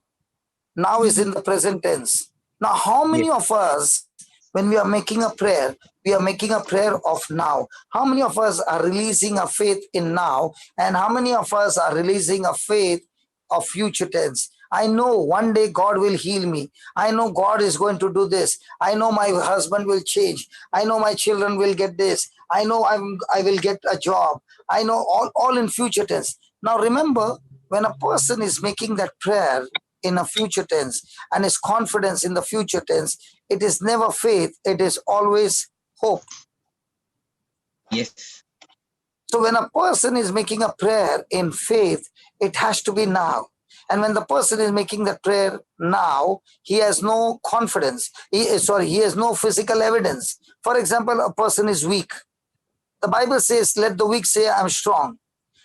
Now is in the present tense. Now, how many of us, when we are making a prayer, we are making a prayer of now? How many of us are releasing a faith in now? And how many of us are releasing a faith of future tense? I know one day God will heal me. I know God is going to do this. I know my husband will change. I know my children will get this. I know I will get a job. I know all in future tense. Now remember, when a person is making that prayer in a future tense and his confidence in the future tense, it is never faith, it is always hope. Yes. So when a person is making a prayer in faith, it has to be now. And when the person is making the prayer now, he has no confidence. He has no physical evidence. For example, a person is weak. The Bible says, let the weak say, I'm strong.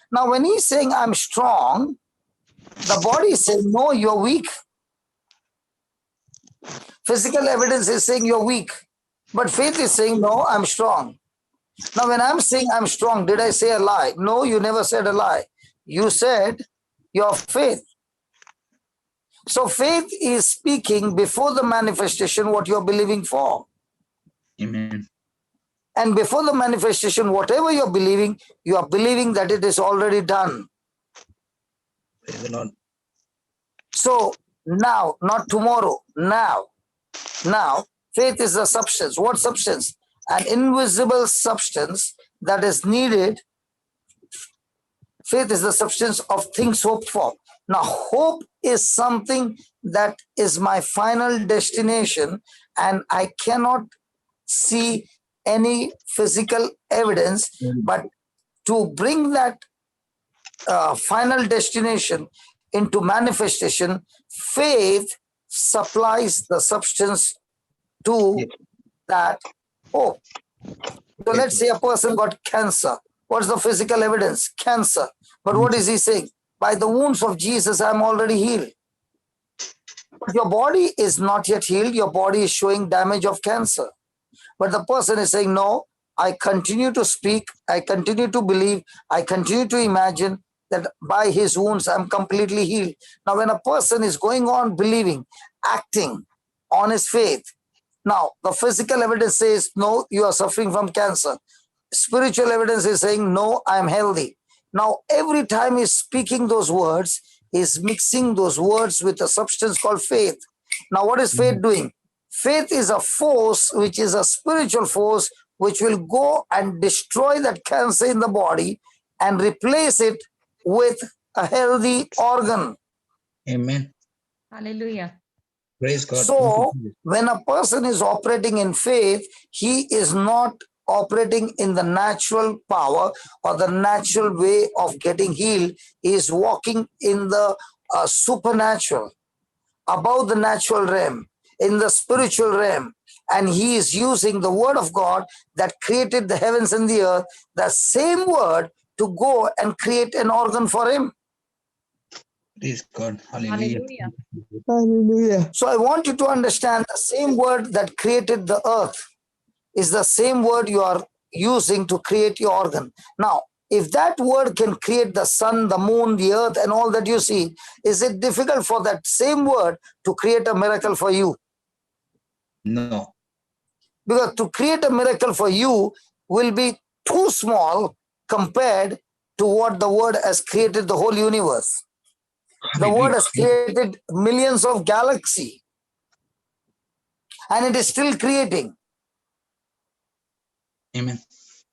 Now, when he's saying, I'm strong, the body is saying, no, you're weak. Physical evidence is saying you're weak. But faith is saying, no, I'm strong. Now, when I'm saying I'm strong, did I say a lie? No, you never said a lie. You said your faith. So faith is speaking before the manifestation what you're believing for. Amen. And before the manifestation, whatever you're believing, you are believing that it is already done. Praise the Lord. So now, not tomorrow, now. Now, faith is the substance. What substance? An invisible substance that is needed. Faith is the substance of things hoped for. Now, hope is something that is my final destination, and I cannot see any physical evidence, but to bring that final destination into manifestation, faith supplies the substance to that hope. So let's say a person got cancer. What's the physical evidence? Cancer. But what is he saying? By the wounds of Jesus, I'm already healed. But your body is not yet healed. Your body is showing damage of cancer. But the person is saying, no, I continue to speak. I continue to believe. I continue to imagine that by his wounds, I'm completely healed. Now, when a person is going on believing, acting on his faith, now the physical evidence says, no, you are suffering from cancer. Spiritual evidence is saying, no, I am healthy. Now, every time he's speaking those words, he's mixing those words with a substance called faith. Now, what is faith doing? Faith is a force, which is a spiritual force, which will go and destroy that cancer in the body and replace it with a healthy organ. Amen. Hallelujah. Praise God. So, when a person is operating in faith, he is not operating in the natural power or the natural way of getting healed. He is walking in the supernatural, above the natural realm, in the spiritual realm. And he is using the word of God that created the heavens and the earth, the same word, to go and create an organ for him. Praise God. Hallelujah. Hallelujah. Hallelujah. So I want you to understand the same word that created the earth is the same word you are using to create your organ. Now, if that word can create the sun, the moon, the earth, and all that you see, is it difficult for that same word to create a miracle for you? No. Because to create a miracle for you will be too small compared to what the word has created the whole universe. The word has created millions of galaxies, and it is still creating. Amen.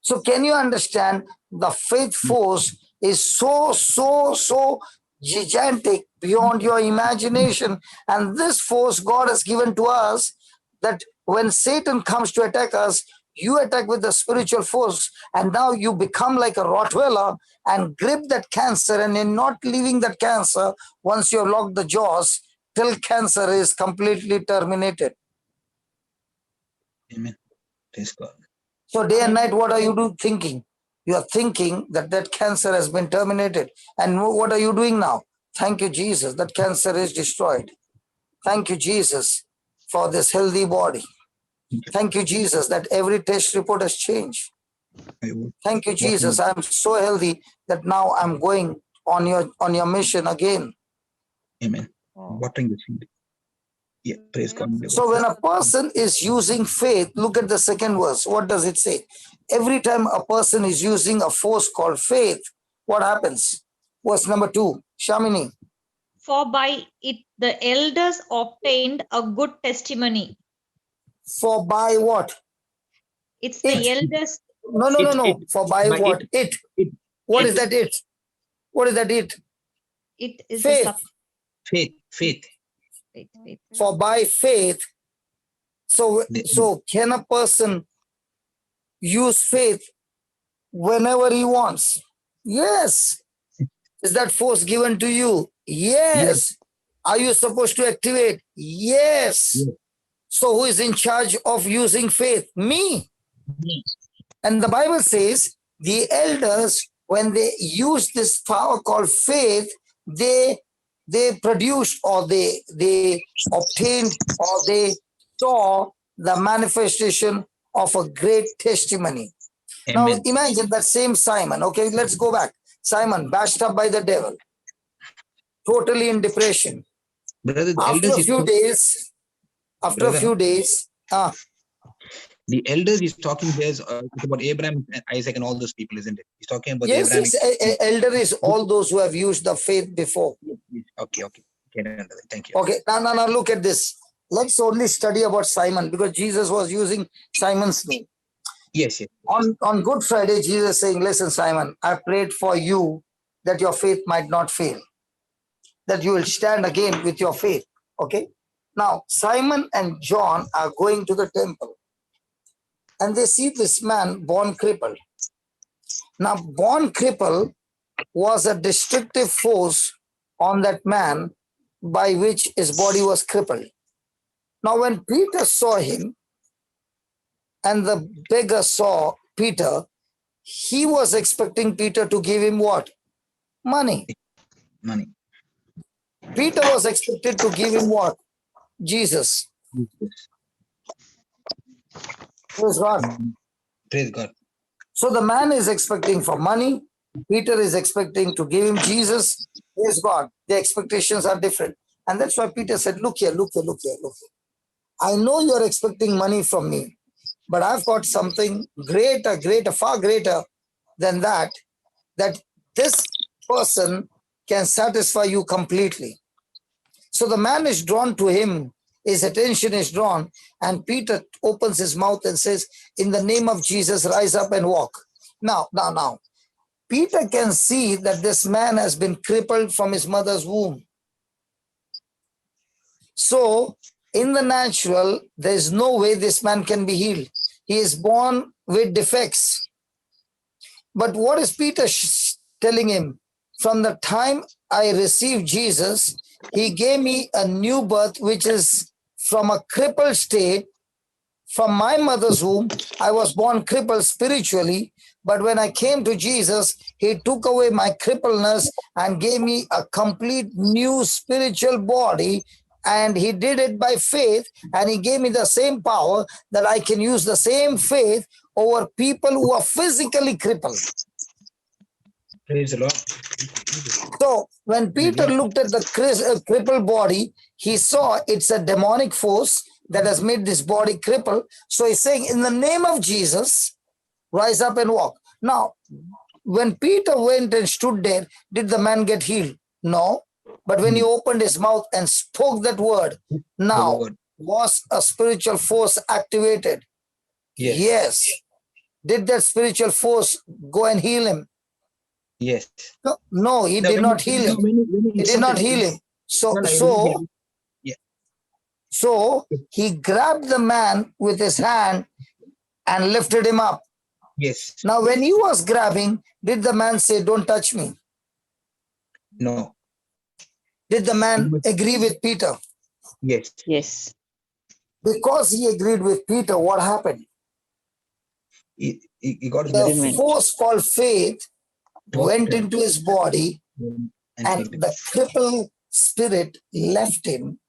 So can you understand the faith force is so gigantic beyond your imagination. And this force God has given to us, that when Satan comes to attack us, you attack with the spiritual force, and now you become like a Rottweiler and grip that cancer, and in not leaving that cancer once you have locked the jaws till cancer is completely terminated. Amen. Praise God. So day and night, what are you thinking? You are thinking that that cancer has been terminated. And what are you doing now? Thank you, Jesus, that cancer is destroyed. Thank you, Jesus, for this healthy body. Thank you, Jesus, that every test report has changed. Thank you, Jesus. I'm so healthy that now I'm going on your mission again. Amen. Watering the seed. Yeah, praise God. So when a person is using faith, look at the second verse. What does it say? Every time a person is using a force called faith, what happens? Verse number 2, Shamini. For by it the elders obtained a good testimony. For by what? It's the elders. No. For by what? It. What is that it? What is that it? It is faith. Faith. For by faith. So can a person use faith whenever he wants? Yes. Is that force given to you? Yes. Are you supposed to activate? Yes. So who is in charge of using faith? Me. And the Bible says the elders, when they use this power called faith, they produced or they obtained or they saw the manifestation of a great testimony. Amen. Now imagine that same Simon. Okay, let's go back. Simon, bashed up by the devil, totally in depression. Brother, after a few days, the elders he's talking here is about Abraham and Isaac and all those people, isn't it? He's talking about yes, Abraham. Yes, elder is all those who have used the faith before. Okay. Thank you. Okay, now look at this. Let's only study about Simon because Jesus was using Simon's name. Yes. On Good Friday, Jesus is saying, listen, Simon, I prayed for you that your faith might not fail, that you will stand again with your faith. Okay. Now, Simon and John are going to the temple and they see this man born crippled. Now, born crippled was a destructive force on that man by which his body was crippled. Now, when Peter saw him and the beggar saw Peter, he was expecting Peter to give him what? Money. Peter was expected to give him what? Jesus. Praise God. Praise God. So the man is expecting for money. Peter is expecting to give him Jesus. Praise God. The expectations are different. And that's why Peter said, look here. I know you're expecting money from me, but I've got something greater, far greater than that this person can satisfy you completely. So the man is drawn to him, his attention is drawn, and Peter opens his mouth and says, in the name of Jesus, rise up and walk. Now, Peter can see that this man has been crippled from his mother's womb. So, in the natural, there is no way this man can be healed. He is born with defects. But what is Peter telling him? From the time I received Jesus, he gave me a new birth, which is from a crippled state. From my mother's womb, I was born crippled spiritually. But when I came to Jesus, he took away my crippledness and gave me a complete new spiritual body. And he did it by faith. And he gave me the same power that I can use the same faith over people who are physically crippled. Praise the Lord. So when Peter looked at the crippled body, he saw it's a demonic force that has made this body crippled. So he's saying, in the name of Jesus, rise up and walk. Now, when Peter went and stood there, did the man get healed? No. But when he opened his mouth and spoke that word, now was a spiritual force activated? Yes. Did that spiritual force go and heal him? Yes. No, he did not heal him. He did not heal him. So he grabbed the man with his hand and lifted him up. Yes. Now, when he was grabbing, did the man say, don't touch me? No. Did the man agree with Peter? Yes. Yes. Because he agreed with Peter, what happened? He got his The blessing. force called faith went Okay. into his body, and healed him. the crippled spirit left him,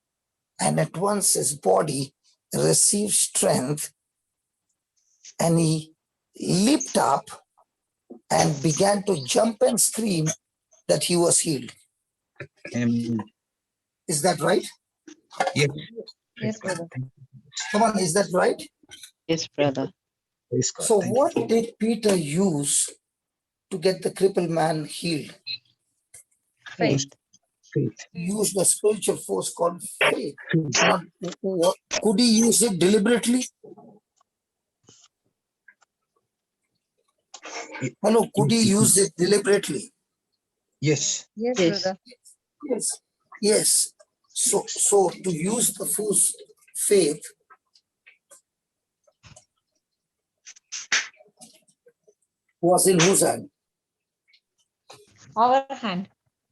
and at once his body received strength, and he leaped up and began to jump and scream that he was healed. Amen. Is that right? Yes. Yes, brother. Come on, is that right? Yes, brother. Praise God. So Thank what you. did Peter use to get the crippled man healed? Faith. Faith. He used a spiritual force called faith. Faith. Now, could he use it deliberately? Hello, could he use it deliberately? Yes. Yes, Yes. brother. Yes. Yes. So to use the force faith, was in whose hand? Our hand.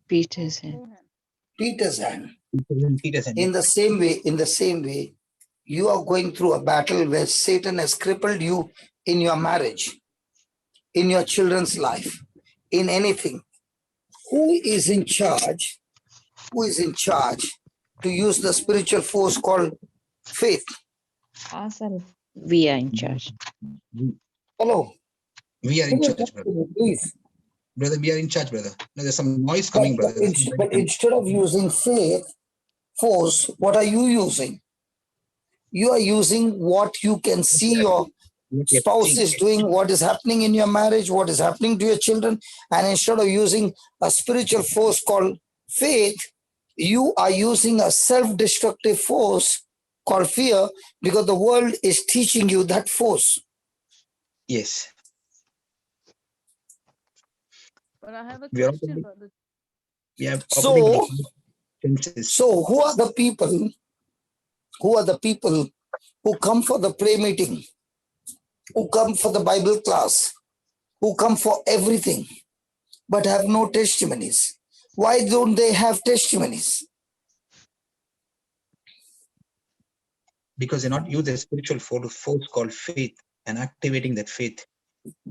Peter's hand. Peter's hand. Peter's hand. In the same way, you are going through a battle where Satan has crippled you in your marriage, in your children's life, in anything. Who is in charge? Who is in charge to use the spiritual force called faith? Ourselves. We are in charge. Hello. We are in charge, brother. Please. Brother, we are in charge, brother. No, there's some noise coming, But, brother. but instead of using faith, force, what are you using? You are using what you can see your spouse is doing, what is happening in your marriage, what is happening to your children. And instead of using a spiritual force called faith, you are using a self-destructive force called fear, because the world is teaching you that force. Yes. But I have a We are question, operating- brother. We have So, operating with the senses. so who are the people? Who are the people who come for the prayer meeting, who come for the Bible class, who come for everything, but have no testimonies? Why don't they have testimonies? Because they're not using the spiritual force called faith and activating that faith.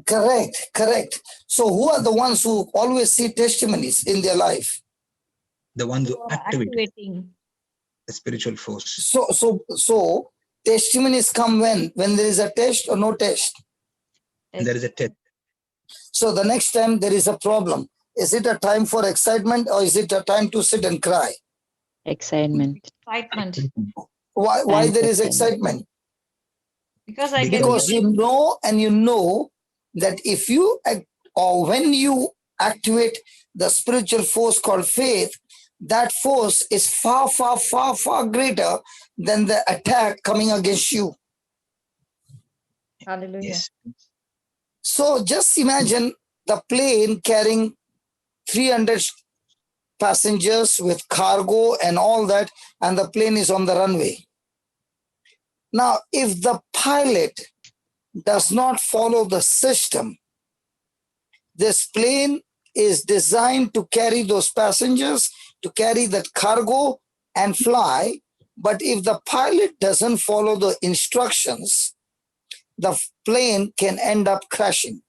Correct, correct. So who are the ones who always see testimonies in their life? The ones who Who are activate activating. the spiritual force. So testimonies come when there is a test or no test. And there is a test. So the next time there is a problem, is it a time for excitement or is it a time to sit and cry? Excitement. Excitement. Why And there is excitement. excitement? Because I can Because you know that if you or when you activate the spiritual force called faith, that force is far, far, far, far greater than the attack coming against you. Hallelujah. Yes. So just imagine the plane carrying 300 passengers with cargo and all that, and the plane is on the runway. Now, if the pilot does not follow the system, this plane is designed to carry those passengers, to carry that cargo and fly. But if the pilot doesn't follow the instructions, the plane can end up crashing.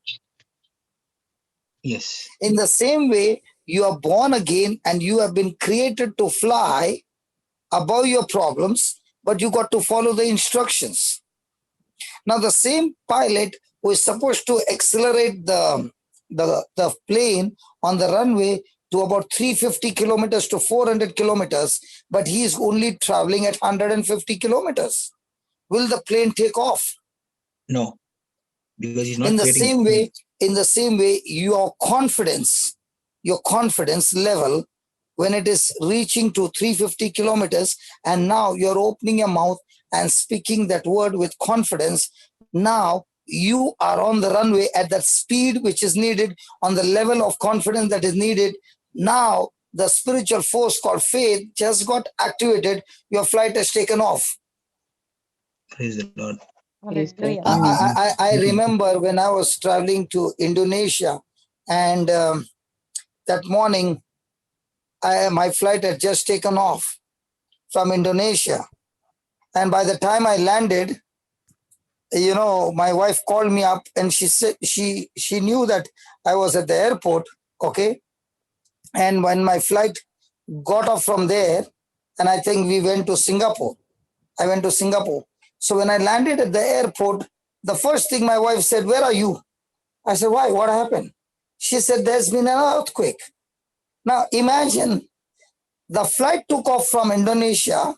Yes. In the same way, you are born again and you have been created to fly above your problems, but you got to follow the instructions. Now, the same pilot who is supposed to accelerate the plane on the runway to about 350 kilometers to 400 kilometers, but he is only traveling at 150 kilometers. Will the plane take off? No. Because he's not In the creating same way, your confidence level, when it is reaching to 350 kilometers, and now you're opening your mouth and speaking that word with confidence, now you are on the runway at that speed which is needed, on the level of confidence that is needed. Now the spiritual force called faith just got activated. Your flight has taken off. Praise the Lord. Hallelujah. I remember when I was traveling to Indonesia, and that morning my flight had just taken off from Indonesia. And by the time I landed, you know, my wife called me up and she said she knew that I was at the airport. Okay. And when my flight got off from there, and I think we went to Singapore. I went to Singapore. So when I landed at the airport, the first thing my wife said, "Where are you?" I said, "Why? What happened?" She said, "There's been an earthquake." Now imagine, the flight took off from Indonesia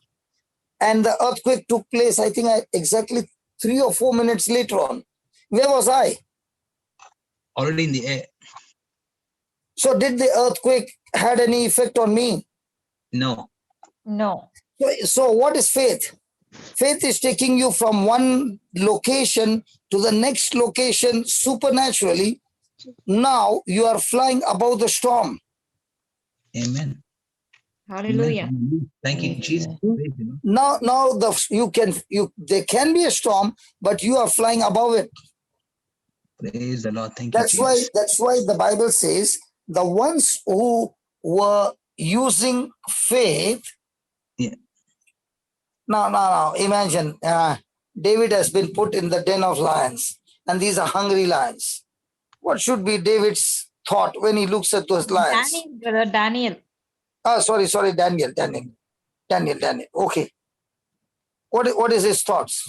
and the earthquake took place, I think exactly 3 or 4 minutes later on. Where was I? Already in the air. So did the earthquake had any effect on me? No. No. So what is faith? Faith is taking you from one location to the next location supernaturally. Now you are flying above the storm. Amen. Hallelujah. Amen. Thank you, Jesus. Praise the Lord. Now there can be a storm, but you are flying above it. Praise the Lord. Thank you, That's Jesus. why the Bible says the ones who were using faith. Yeah. Now, imagine David has been put in the den of lions, and these are hungry lions. What should be David's thought when he looks at those lions? Daniel, brother Daniel. Sorry, Daniel. Okay. What is his thoughts?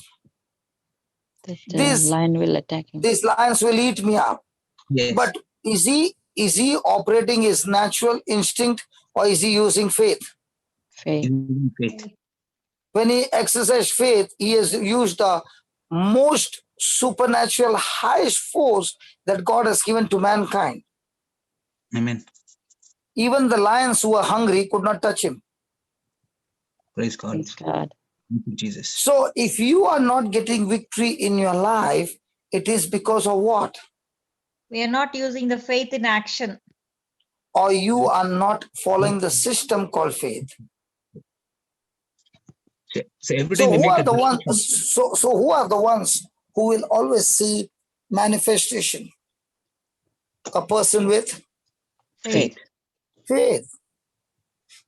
That the lion will attack him. These lions will eat me up. Yes. But is he operating his natural instinct, or is he using faith? Faith. Faith. When he exercised faith, he has used the most supernatural, highest force that God has given to mankind. Amen. Even the lions who were hungry could not touch him. Praise God. Praise God. Thank you, Jesus. So if you are not getting victory in your life, it is because of what? We are not using the faith in action. Or you are not following the system called faith. So every So time we who make are a the ones? decision- So who are the ones who will always see manifestation? A person with Faith. faith.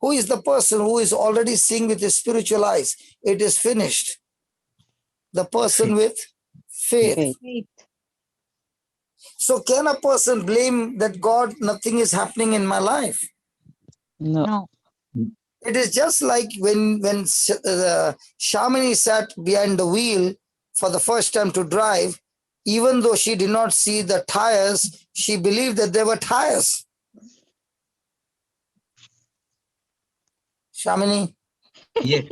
Who is the person who is already seeing with his spiritual eyes? It is finished. The person with faith. Faith. So can a person blame that God, nothing is happening in my life? No. It is just like when Shamini sat behind the wheel for the first time to drive, even though she did not see the tires, she believed that there were tires. Shamini? Yes.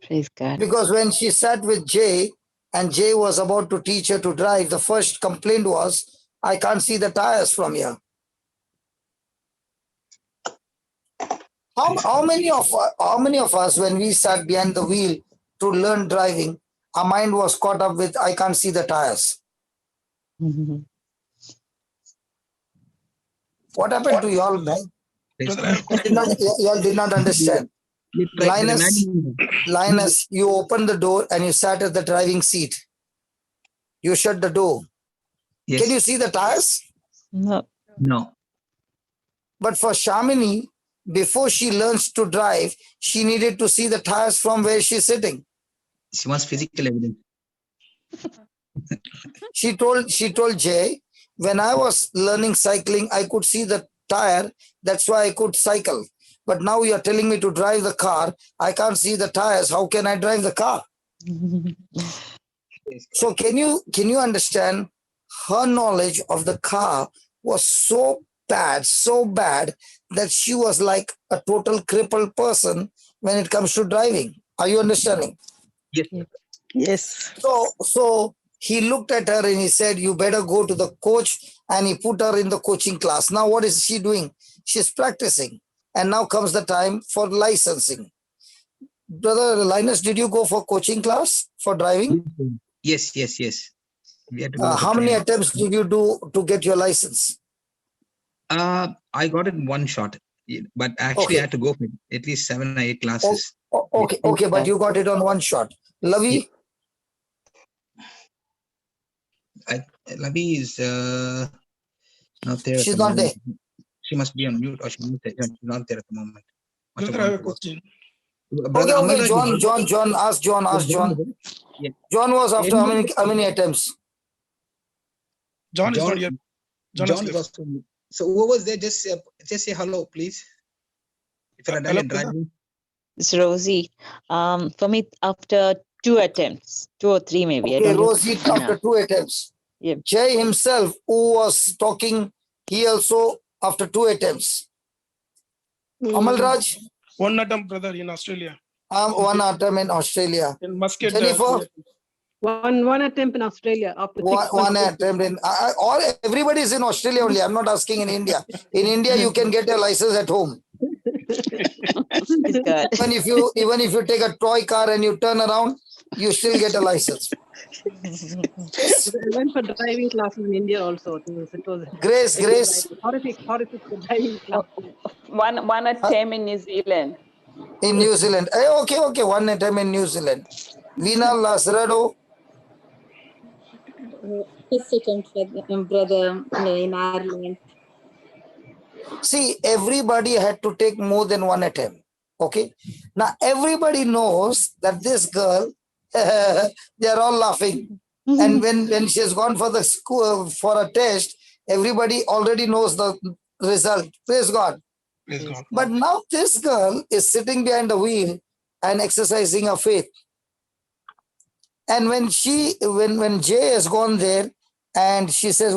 Praise God. Because when she sat with Jay and Jay was about to teach her to drive, the first complaint was, "I can't see the tires from here." How many of us, when we sat behind the wheel to learn driving, our mind was caught up with, "I can't see the tires"? What happened to y'all, man? Praise God. Y'all did not understand. Linus, you opened the door and you sat at the driving seat. You shut the door. Yes. Can you see the tires? No. No. But for Shamini, before she learns to drive, she needed to see the tires from where she's sitting. She wants physical evidence. She told Jay, when I was learning cycling, I could see the tire. That's why I could cycle. But now you're telling me to drive the car. I can't see the tires. How can I drive the car? So can you understand? Her knowledge of the car was so bad that she was like a total crippled person when it comes to driving. Are you understanding? Yes. Yes. So he looked at her and he said, "You better go to the coach," and he put her in the coaching class. Now what is she doing? She's practicing. And now comes the time for licensing. Brother Linus, did you go for coaching class for driving? Yes. We had to go How many attempts did you do to get your license? I got it in one shot, but actually I had to go for at least 7 or 8 classes. Okay, but you got it on one shot. Lavi? Lavi is not there. She's not there. She must be on mute, or she's not there at the moment. Brother, I have a question. Brother Okay, Amalraj, John, ask John. Yeah. John was after how many attempts? John is not here. John has John left. was. So who was there? Just say hello, please. If you're Hello, driving. It's Rosie. For me, after 2 attempts, 2 or 3 maybe. I Okay, don't Rosie remember now. after 2 attempps. Yep. Jay himself, who was talking, he also after 2 attempts. Amalraj, 1 attempt, brother, in Australia. 1 attempt in Australia. In Muscat. Jennifer, One attempt in Australia after 6 one months. attempt in. Everybody is in Australia only. I'm not asking in India. In India, you can get a license at home. Praise God. Even if you take a toy car and you turn around, you still get a license. Yes. I went for driving classes in India also. It was Grace. horrific driving class. One attempt in New Zealand. In New Zealand. Okay. 1 attempt in New Zealand. Lina Lazarado. His attempt, brother, in Ireland. See, everybody had to take more than 1 attempt. Okay. Now, everybody knows that this girl, they are all laughing. And when she has gone for the school for a test, everybody already knows the result. Praise God. Praise God. But now this girl is sitting behind the wheel and exercising her faith. And when Jay has gone there and she says,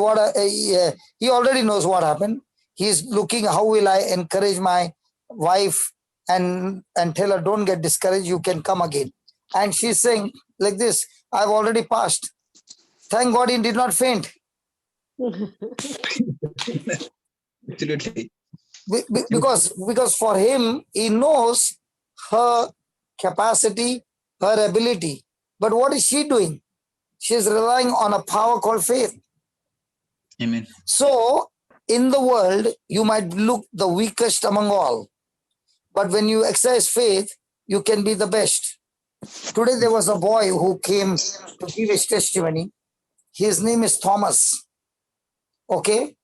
he already knows what happened. He's looking, how will I encourage my wife and tell her, don't get discouraged, you can come again. And she's saying like this, I've already passed. Thank God he did not faint. Absolutely. Because for him, he knows her capacity, her ability. But what is she doing? She's relying on a power called faith. Amen. So, in the world, you might look the weakest among all. But when you exercise faith, you can be the best. Today, there was a boy who came to give his testimony. His name is Thomas. Okay?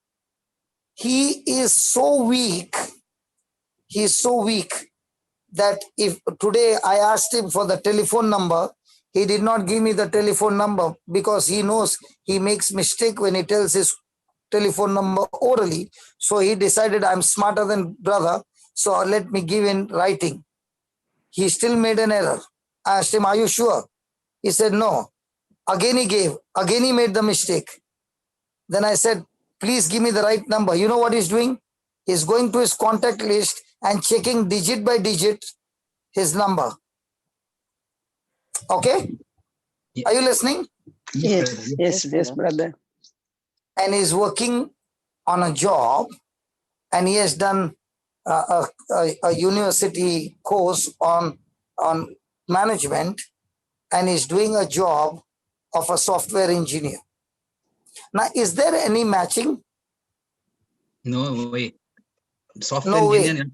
He is so weak. He is so weak that if today I asked him for the telephone number, he did not give me the telephone number because he knows he makes mistake when he tells his telephone number orally. So he decided, I'm smarter than brother, so let me give in writing. He still made an error. I asked him, are you sure? He said, no. Again he gave. Again he made the mistake. Then I said, please give me the right number. You know what he's doing? He's going to his contact list and checking digit by digit his number. Okay? Are you listening? Yes, brother. And he's working on a job and he has done a university course on management and he's doing a job of a software engineer. Now, is there any matching? No way. Software No way. engineer.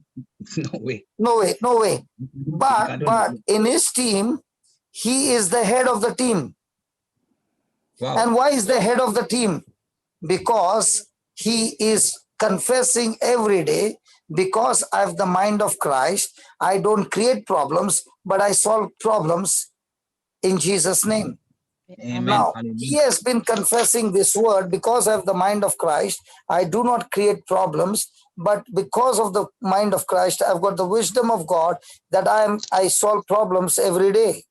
No way. No way. But in his team, he is the head of the team. Wow. And why is the head of the team? Because he is confessing every day, because I have the mind of Christ, I don't create problems, but I solve problems in Jesus' name. Amen. Now, Hallelujah. he has been confessing this word, because I have the mind of Christ, I do not create problems, but because of the mind of Christ, I've got the wisdom of God that I solve problems every day.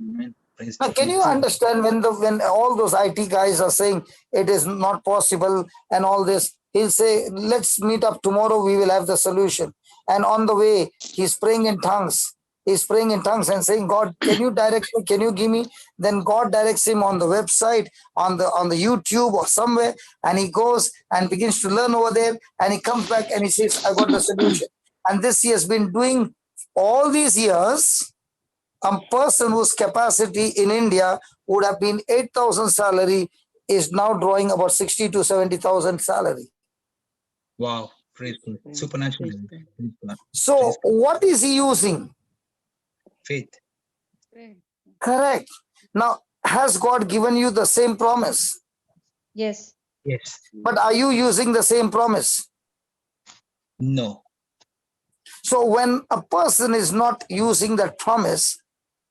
Amen. Praise Now, can you understand when all those IT guys are saying it is not possible and all this, he'll say, let's meet up tomorrow, we will have the solution. And on the way, he's praying in tongues. He's praying in tongues and saying, God, can you direct me? Can you give me? Then God directs him on the website, on the YouTube or somewhere, and he goes and begins to learn over there, and he comes back and he says, I got the solution. And this he has been doing all these years. A person whose capacity in India would have been 8,000 salary is now drawing about 60 to 70,000 salary. Wow. Praise God. Supernatural. So what is he using? Faith. Correct. Now, has God given you the same promise? Yes. Yes. But are you using the same promise? No. So when a person is not using that promise,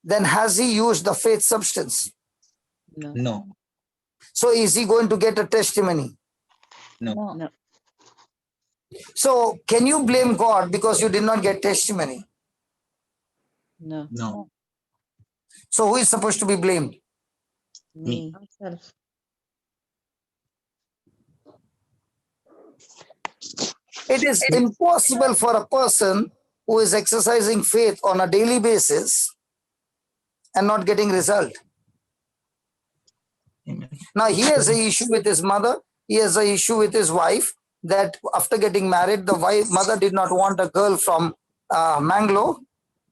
then has he used the faith substance? No. So is he going to get a testimony? No. So can you blame God because you did not get testimony? No. So who is supposed to be blamed? Me. Myself. It is impossible for a person who is exercising faith on a daily basis and not getting result. Amen. Now he has an issue with his mother. He has an issue with his wife that after getting married, the mother did not want a girl from Manglo,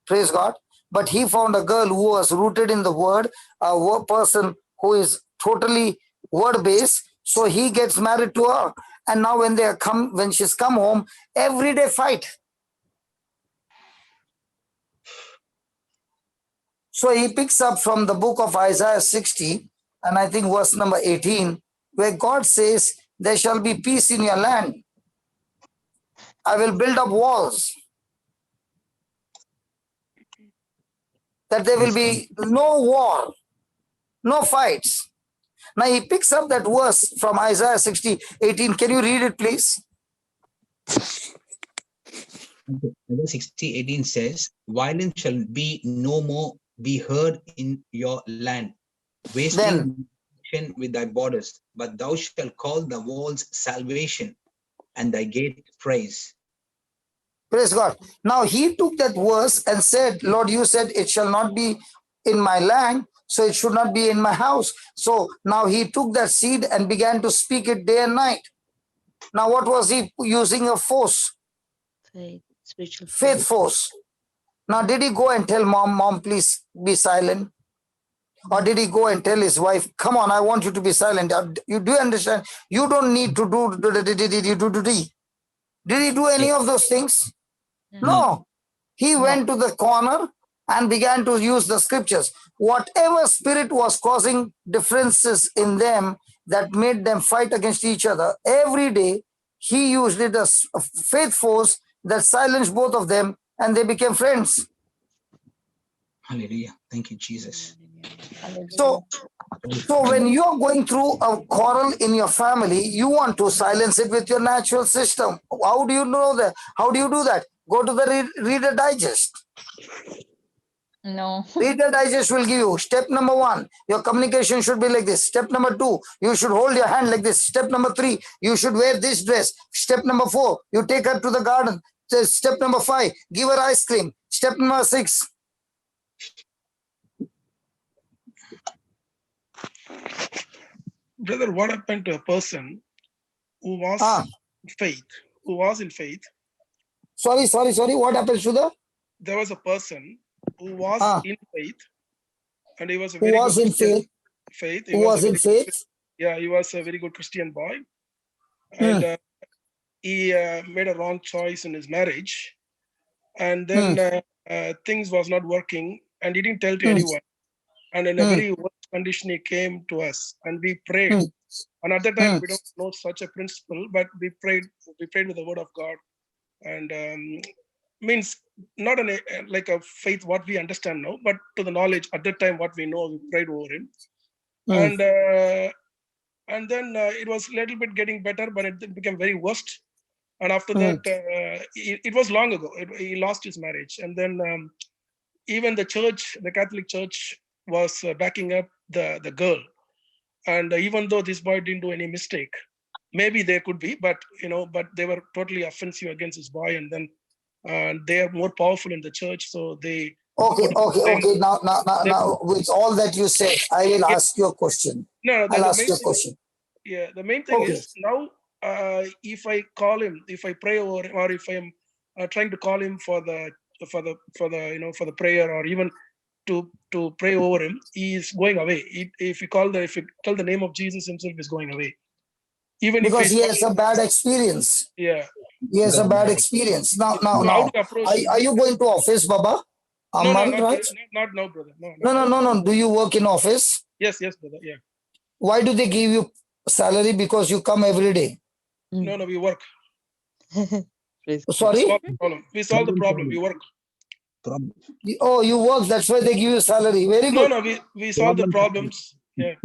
praise God. But he found a girl who was rooted in the word, a person who is totally word-based. So he gets married to her. And now when she's come home, every day fight. So he picks up from the book of Isaiah 60, and I think verse number 18, where God says, there shall be peace in your land. I will build up walls. That there will be no war, no fights. Now he picks up that verse from Isaiah 60, 18. Can you read it, please? Isaiah 60, 18 says, violence shall be no more be heard in your land, wasting with thy borders, but thou shalt call the walls salvation and thy gate praise. Praise God. Now he took that verse and said, Lord, you said it shall not be in my land, so it should not be in my house. So now he took that seed and began to speak it day and night. Now what was he using? A force? Faith, spiritual faith force. Now did he go and tell mom, please be silent? Or did he go and tell his wife, come on, I want you to be silent? You do understand? You don't need to do. Did he do any of those things? No. He went to the corner and began to use the scriptures. Whatever spirit was causing differences in them that made them fight against each other, every day he used it as a faith force that silenced both of them and they became friends. Hallelujah. Thank you, Jesus. So when you're going through a quarrel in your family, you want to silence it with your natural system. How do you know that? How do you do that? Go to the Reader Digest. No. Reader Digest will give you step number 1, your communication should be like this. Step number 2, you should hold your hand like this. Step number 3, you should wear this dress. Step number 4, you take her to the garden. Step number 5, give her ice cream. Step number 6. Brother, what happened to a person who was in faith? Sorry. What happened to the? There was a person who was in faith, and he was a Who very was good in Christian. faith? He Who was was in faith? Yeah, he was a very good Christian boy, and he made a wrong choice in his marriage, and then things was not working, and he didn't tell to anyone. And in a very worse condition, he came to us, and we prayed. And at that time, we don't know such a principle, but we prayed. We prayed with the word of God, and means not like a faith what we understand now, but to the knowledge at that time what we know. We prayed over him, and then it was a little bit getting better, but it became very worst. And after that, it was long ago. He lost his marriage, and then even the church, the Catholic Church, was backing up the girl. And even though this boy didn't do any mistake, maybe there could be, but but they were totally offensive against this boy, and then they are more powerful in the church, so they. Okay. Now, with all that you said, I will ask you a question. I'll ask you a question. Yeah, the main thing is now, if I call him, if I pray over him, or if I'm trying to call him for the prayer, or even to pray over him, he is going away. If you tell the name of Jesus himself, is going away. Even because if he has a bad experience. Yeah. He has a bad experience. Now, are you going to office, Baba? No, right? not now, brother. No. Do you work in office? Yes, brother. Yeah. Why do they give you salary? Because you come every day. No, we work. Praise God. Sorry? Solve the problem. We solve the problem. We work. Problem. Oh, you work. That's why they give you salary. Very No, good. no, we solve the problems. Yeah,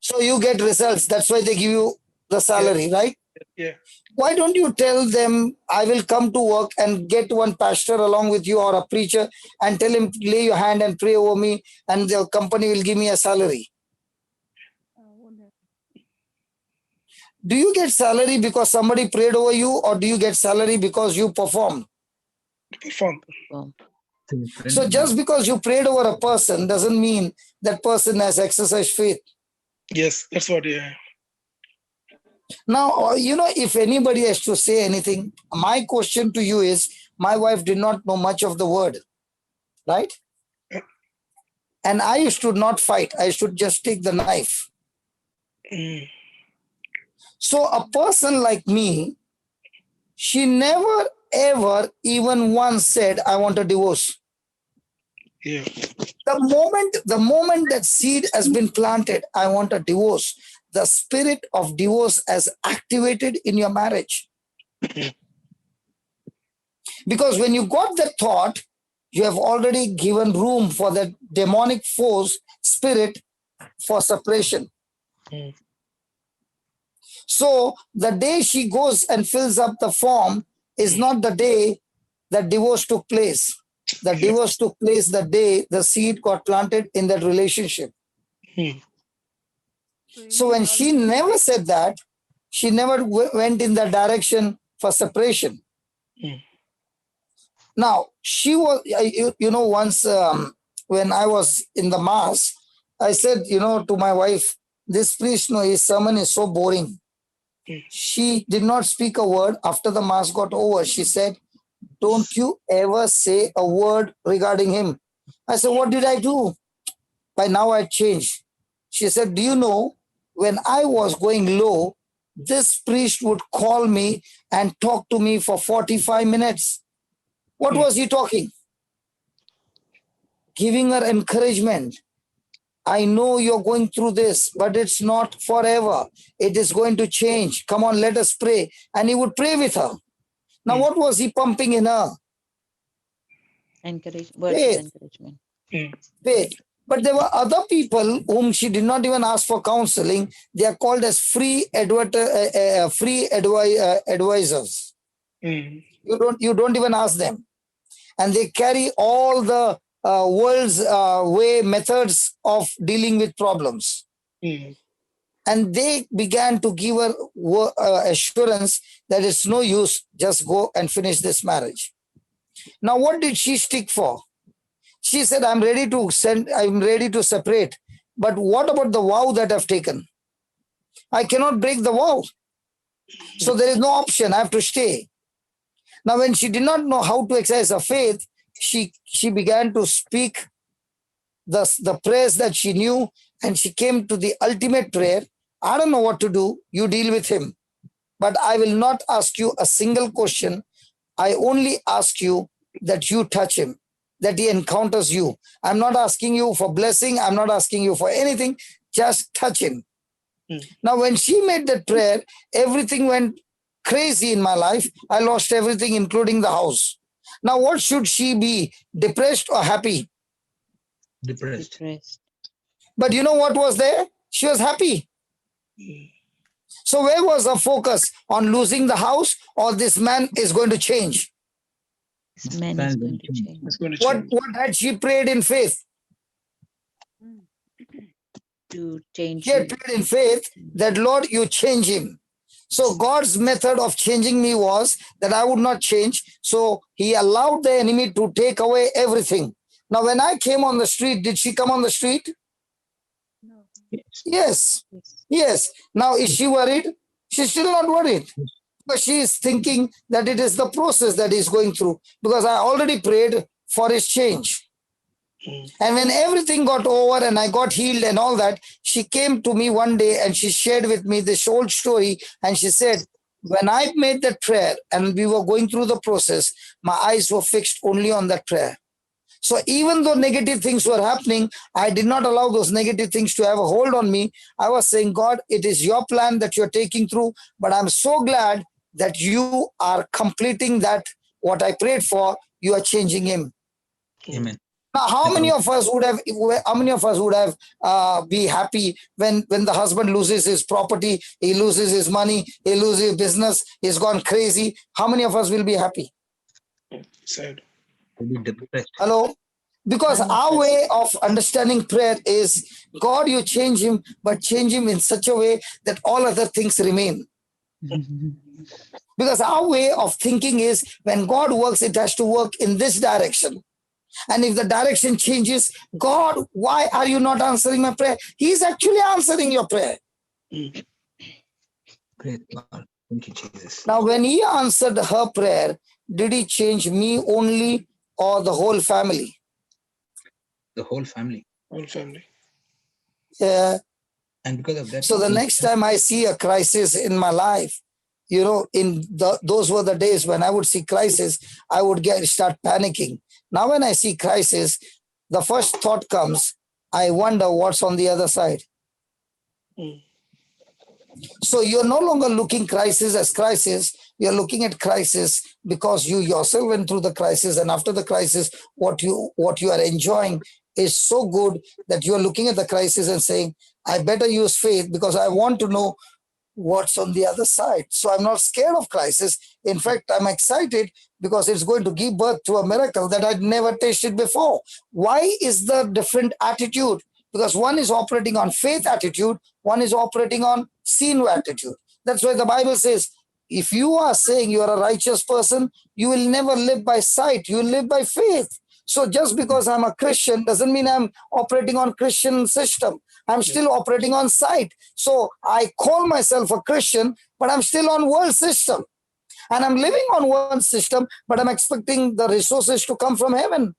So you get results. That's why they give you the salary, right? yeah. Why don't you tell them, I will come to work and get one pastor along with you or a preacher and tell him, lay your hand and pray over me and the company will give me a salary. Do you get salary because somebody prayed over you or do you get salary because you perform? Perform. So just because you prayed over a person doesn't mean that person has exercised faith. Yes, that's what, yeah. Now, if anybody has to say anything, my question to you is, my wife did not know much of the word, right? And I used to not fight. I should just take the knife. So a person like me, she never, ever, even once said, I want a divorce. Yeah. The moment that seed has been planted, I want a divorce, the spirit of divorce has activated in your marriage. Because when you got that thought, you have already given room for that demonic force, spirit for separation. So the day she goes and fills up the form is not the day that divorce took place. The divorce took place the day the seed got planted in that relationship. So when she never said that, she never went in that direction for separation. Now, she was, once when I was in the mass, I said, to my wife, this priest, his sermon is so boring. She did not speak a word. After the mass got over, she said, don't you ever say a word regarding him. I said, what did I do? By now I changed. She said, do you know, when I was going low, this priest would call me and talk to me for 45 minutes. What was he talking? Giving her encouragement. I know you're going through this, but it's not forever. It is going to change. Come on, let us pray. And he would pray with her. Now, what was he pumping in her? Words of encouragement. Faith. But there were other people whom she did not even ask for counseling. They are called as free advisors. You don't even ask them. And they carry all the world's methods of dealing with problems. And they began to give her assurance that it's no use, just go and finish this marriage. Now, what did she stick for? She said, I'm ready to separate. But what about the vow that I've taken? I cannot break the vow. So there is no option. I have to stay. Now, when she did not know how to exercise her faith, she began to speak the prayers that she knew, and she came to the ultimate prayer. I don't know what to do. You deal with him. But I will not ask you a single question. I only ask you that you touch him, that he encounters you. I'm not asking you for blessing. I'm not asking you for anything. Just touch him. Now, when she made that prayer, everything went crazy in my life. I lost everything, including the house. Now, what should she be? Depressed or happy? Depressed. But you know what was there? She was happy. So where was her focus? On losing the house, or this man is going to change? This man is going to change. What had she prayed in faith? To change. She had prayed in faith that, Lord, you change him. So God's method of changing me was that I would not change. So he allowed the enemy to take away everything. Now, when I came on the street, did she come on the street? No. Yes. Yes. Now, is she worried? She's still not worried. But she is thinking that it is the process that he's going through, because I already prayed for his change. And when everything got over and I got healed and all that, she came to me one day and she shared with me this old story. And she said, when I made that prayer and we were going through the process, my eyes were fixed only on that prayer. So even though negative things were happening, I did not allow those negative things to have a hold on me. I was saying, God, it is your plan that you're taking through, but I'm so glad that you are completing that what I prayed for, you are changing him. Amen. Now, how many of us would have be happy when the husband loses his property, he loses his money, he loses his business, he's gone crazy? How many of us will be happy? Sad. We'll be depressed. Hello? Because our way of understanding prayer is, God, you change him, but change him in such a way that all other things remain. Because our way of thinking is, when God works, it has to work in this direction. And if the direction changes, God, why are you not answering my prayer? He's actually answering your prayer. Praise God. Thank you, Jesus. Now, when he answered her prayer, did he change me only or the whole family? The whole family. Whole family. Yeah. And because of that. So the next time I see a crisis in my life, you know, those were the days when I would see crisis, I would start panicking. Now, when I see crisis, the first thought comes, I wonder what's on the other side. So you're no longer looking crisis as crisis. You're looking at crisis because you yourself went through the crisis, and after the crisis, what you are enjoying is so good that you're looking at the crisis and saying, I better use faith because I want to know what's on the other side. So I'm not scared of crisis. In fact, I'm excited because it's going to give birth to a miracle that I'd never tasted before. Why is the different attitude? Because one is operating on faith attitude, one is operating on seen attitude. That's why the Bible says, if you are saying you are a righteous person, you will never live by sight, you will live by faith. So just because I'm a Christian doesn't mean I'm operating on Christian system. I'm still operating on sight. So I call myself a Christian, but I'm still on world system. And I'm living on world system, but I'm expecting the resources to come from heaven.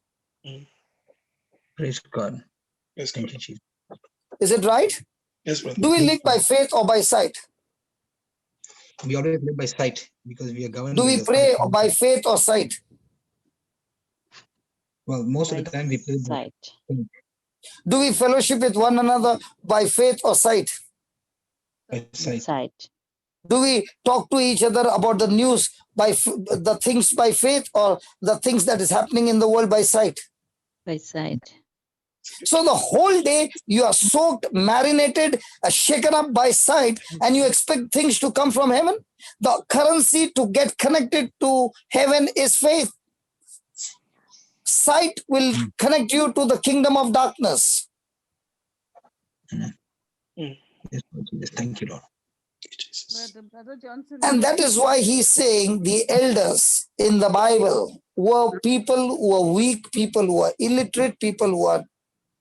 Praise God. Yes, thank you, Jesus. Is it right? Yes, brother. Do we live by faith or by sight? We always live by sight because we are governed. Do we pray by faith or sight? Well, most of the time we pray by sight. Do we fellowship with one another by faith or sight? By sight. Sight. Do we talk to each other about the news by the things by faith or the things that is happening in the world by sight? By sight. So the whole day you are soaked, marinated, shaken up by sight, and you expect things to come from heaven. The currency to get connected to heaven is faith. Sight will connect you to the kingdom of darkness. Yes, Jesus. Thank you, Lord. Brother Johnson. And that is why he's saying the elders in the Bible were people who were weak, people who were illiterate, people who were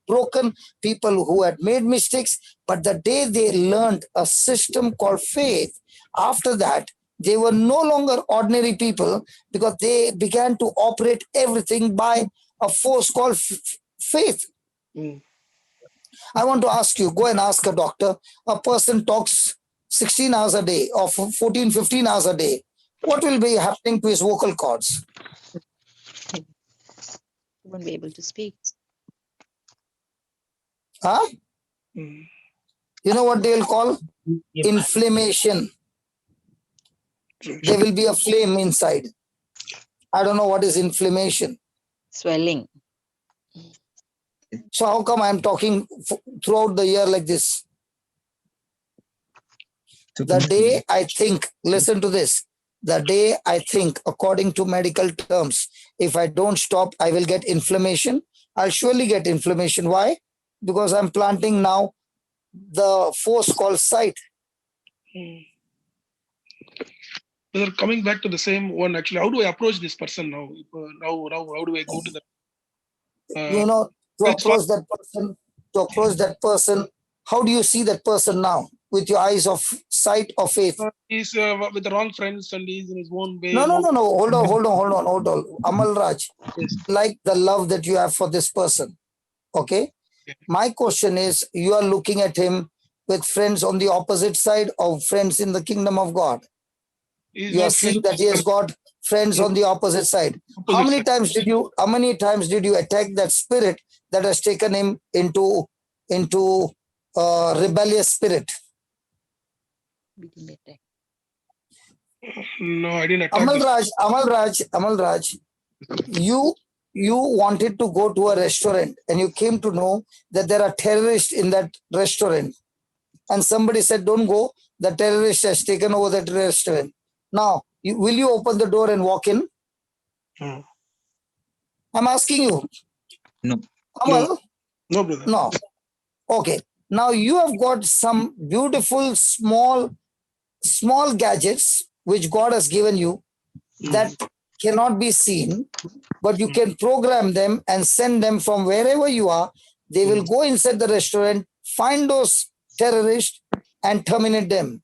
broken, people who had made mistakes. But the day they learned a system called faith, after that, they were no longer ordinary people because they began to operate everything by a force called faith. I want to ask you, go and ask a doctor. A person talks 16 hours a day or 14, 15 hours a day. What will be happening to his vocal cords? He won't be able to speak. Huh? You know what they'll call? Inflammation. There will be a flame inside. I don't know what is inflammation. Swelling. So how come I'm talking throughout the year like this? The day I think, listen to this, the day I think according to medical terms, if I don't stop, I will get inflammation. I'll surely get inflammation. Why? Because I'm planting now the force called sight. Brother, coming back to the same one, actually, how do I approach this person now? How do I go to the? You know, to approach that person, how do you see that person now? With your eyes of sight or faith? He's with the wrong friends and he's in his own way. No. Hold on. Amal Raj, like the love that you have for this person. Okay. My question is, you are looking at him with friends on the opposite side or friends in the kingdom of God? You are seeing that he has got friends on the opposite side. How many times did you attack that spirit that has taken him into rebellious spirit? No, I didn't attack. Amal Raj, you wanted to go to a restaurant and you came to know that there are terrorists in that restaurant. And somebody said, don't go. The terrorist has taken over that restaurant. Now, will you open the door and walk in? No. I'm asking you. No. Amal? No, brother. No. Okay. Now you have got some beautiful small gadgets which God has given you that cannot be seen, but you can program them and send them from wherever you are. They will go inside the restaurant, find those terrorists and terminate them.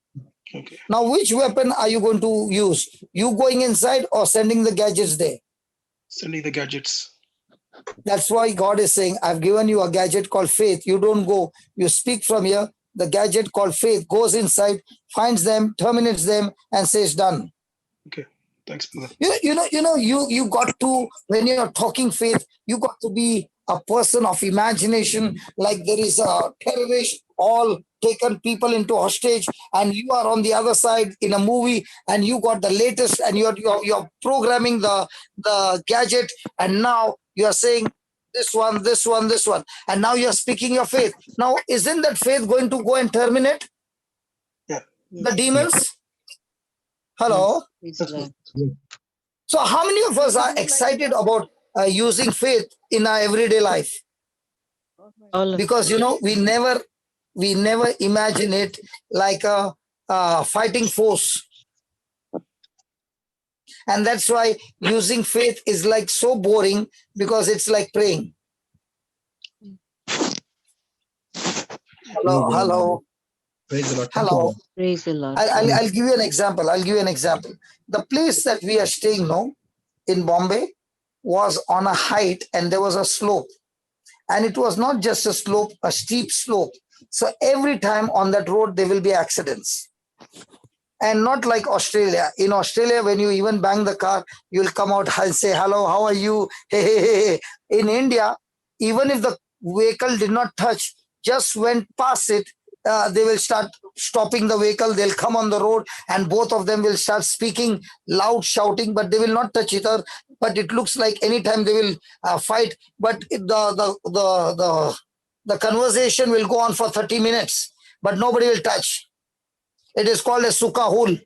Okay. Now, which weapon are you going to use? You going inside or sending the gadgets there? Sending the gadgets. That's why God is saying, I've given you a gadget called faith. You don't go. You speak from here. The gadget called faith goes inside, finds them, terminates them, and says done. Okay. Thanks, brother. You got to, when you're talking faith, you got to be a person of imagination, like there is a terrorist, all taken people into hostage, and you are on the other side in a movie, and you got the latest, and you're programming the gadget, and now you are saying this one, and now you're speaking your faith. Now, isn't that faith going to go and terminate the demons? Hello? So how many of us are excited about using faith in our everyday life? Because, we never imagine it like a fighting force. And that's why using faith is like so boring, because it's like praying. Hello. Praise the Lord. Hello. Praise the Lord. I'll give you an example. The place that we are staying now in Bombay was on a height, and there was a slope. And it was not just a slope, a steep slope. So every time on that road, there will be accidents. And not like Australia. In Australia, when you even bang the car, you'll come out and say, hello, how are you? Hey. In India, even if the vehicle did not touch, just went past it, they will start stopping the vehicle. They'll come on the road, and both of them will start speaking loud, shouting, but they will not touch each other. But it looks like anytime they will fight. But the conversation will go on for 30 minutes, but nobody will touch. It is called a sukha hul.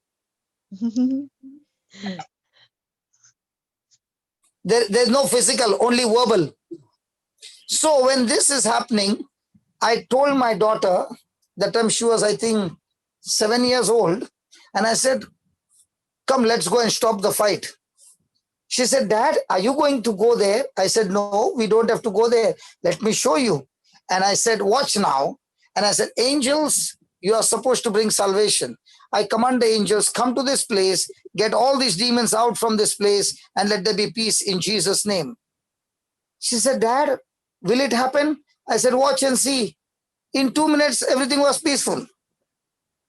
There's no physical, only verbal. So when this is happening, I told my daughter, that time she was, I think, 7 years old. And I said, come, let's go and stop the fight. She said, Dad, are you going to go there? I said, no, we don't have to go there. Let me show you. And I said, watch now. And I said, angels, you are supposed to bring salvation. I command the angels, come to this place, get all these demons out from this place, and let there be peace in Jesus' name. She said, Dad, will it happen? I said, watch and see. In 2 minutes, everything was peaceful.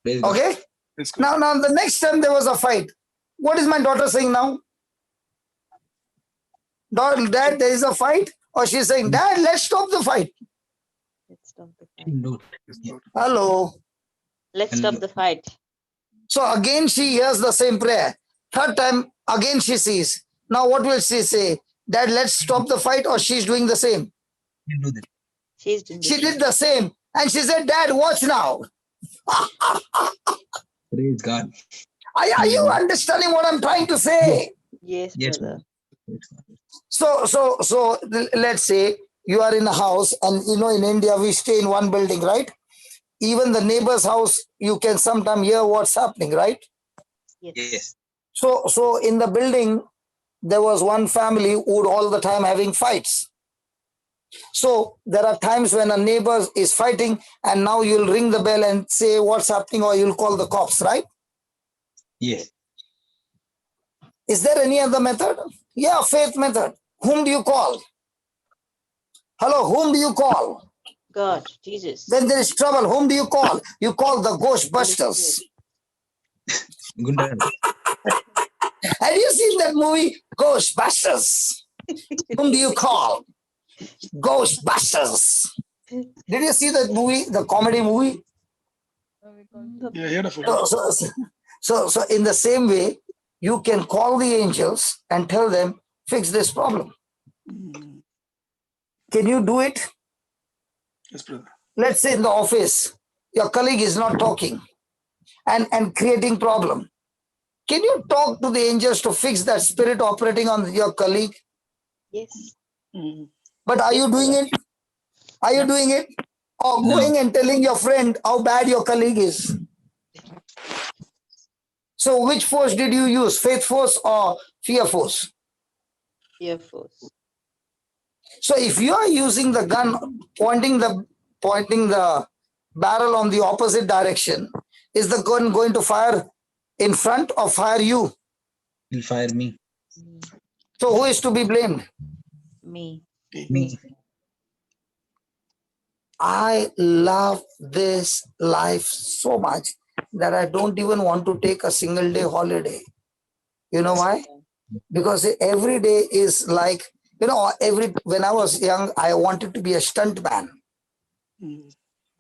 Okay? Now, the next time there was a fight, what is my daughter saying now? Dad, there is a fight? Or she's saying, Dad, let's stop the fight. Let's stop the fight. Hello. Let's stop the fight. So again, she hears the same prayer. Third time, again she sees. Now what will she say? Dad, let's stop the fight, or she's doing the same? She's doing she did the same. And she said, Dad, watch now. Praise God. Are you understanding what I'm trying to say? Yes, brother. So let's say you are in a house, and in India we stay in one building, right? Even the neighbor's house, you can sometimes hear what's happening, right? Yes. So in the building, there was one family who would all the time having fights. So there are times when a neighbor is fighting, and now you'll ring the bell and say what's happening, or you'll call the cops, right? Yes. Is there any other method? Yeah, faith method. Whom do you call? Hello, whom do you call? God, Jesus. When there is trouble, whom do you call? You call the Ghostbusters. Have you seen that movie, Ghostbusters? Whom do you call? Ghostbusters. Did you see that movie, the comedy movie? Yeah, I heard of it. So in the same way, you can call the angels and tell them, fix this problem. Can you do it? Yes, brother. Let's say in the office, your colleague is not talking and creating problem. Can you talk to the angels to fix that spirit operating on your colleague? Yes. But are you doing it? Are you doing it? Or going and telling your friend how bad your colleague is? So which force did you use? Faith force or fear force? Fear force. So if you are using the gun, pointing the barrel on the opposite direction, is the gun going to fire in front or fire you? He'll fire me. So who is to be blamed? Me. Me. I love this life so much that I don't even want to take a single day holiday. You know why? Because every day is like, when I was young, I wanted to be a stuntman.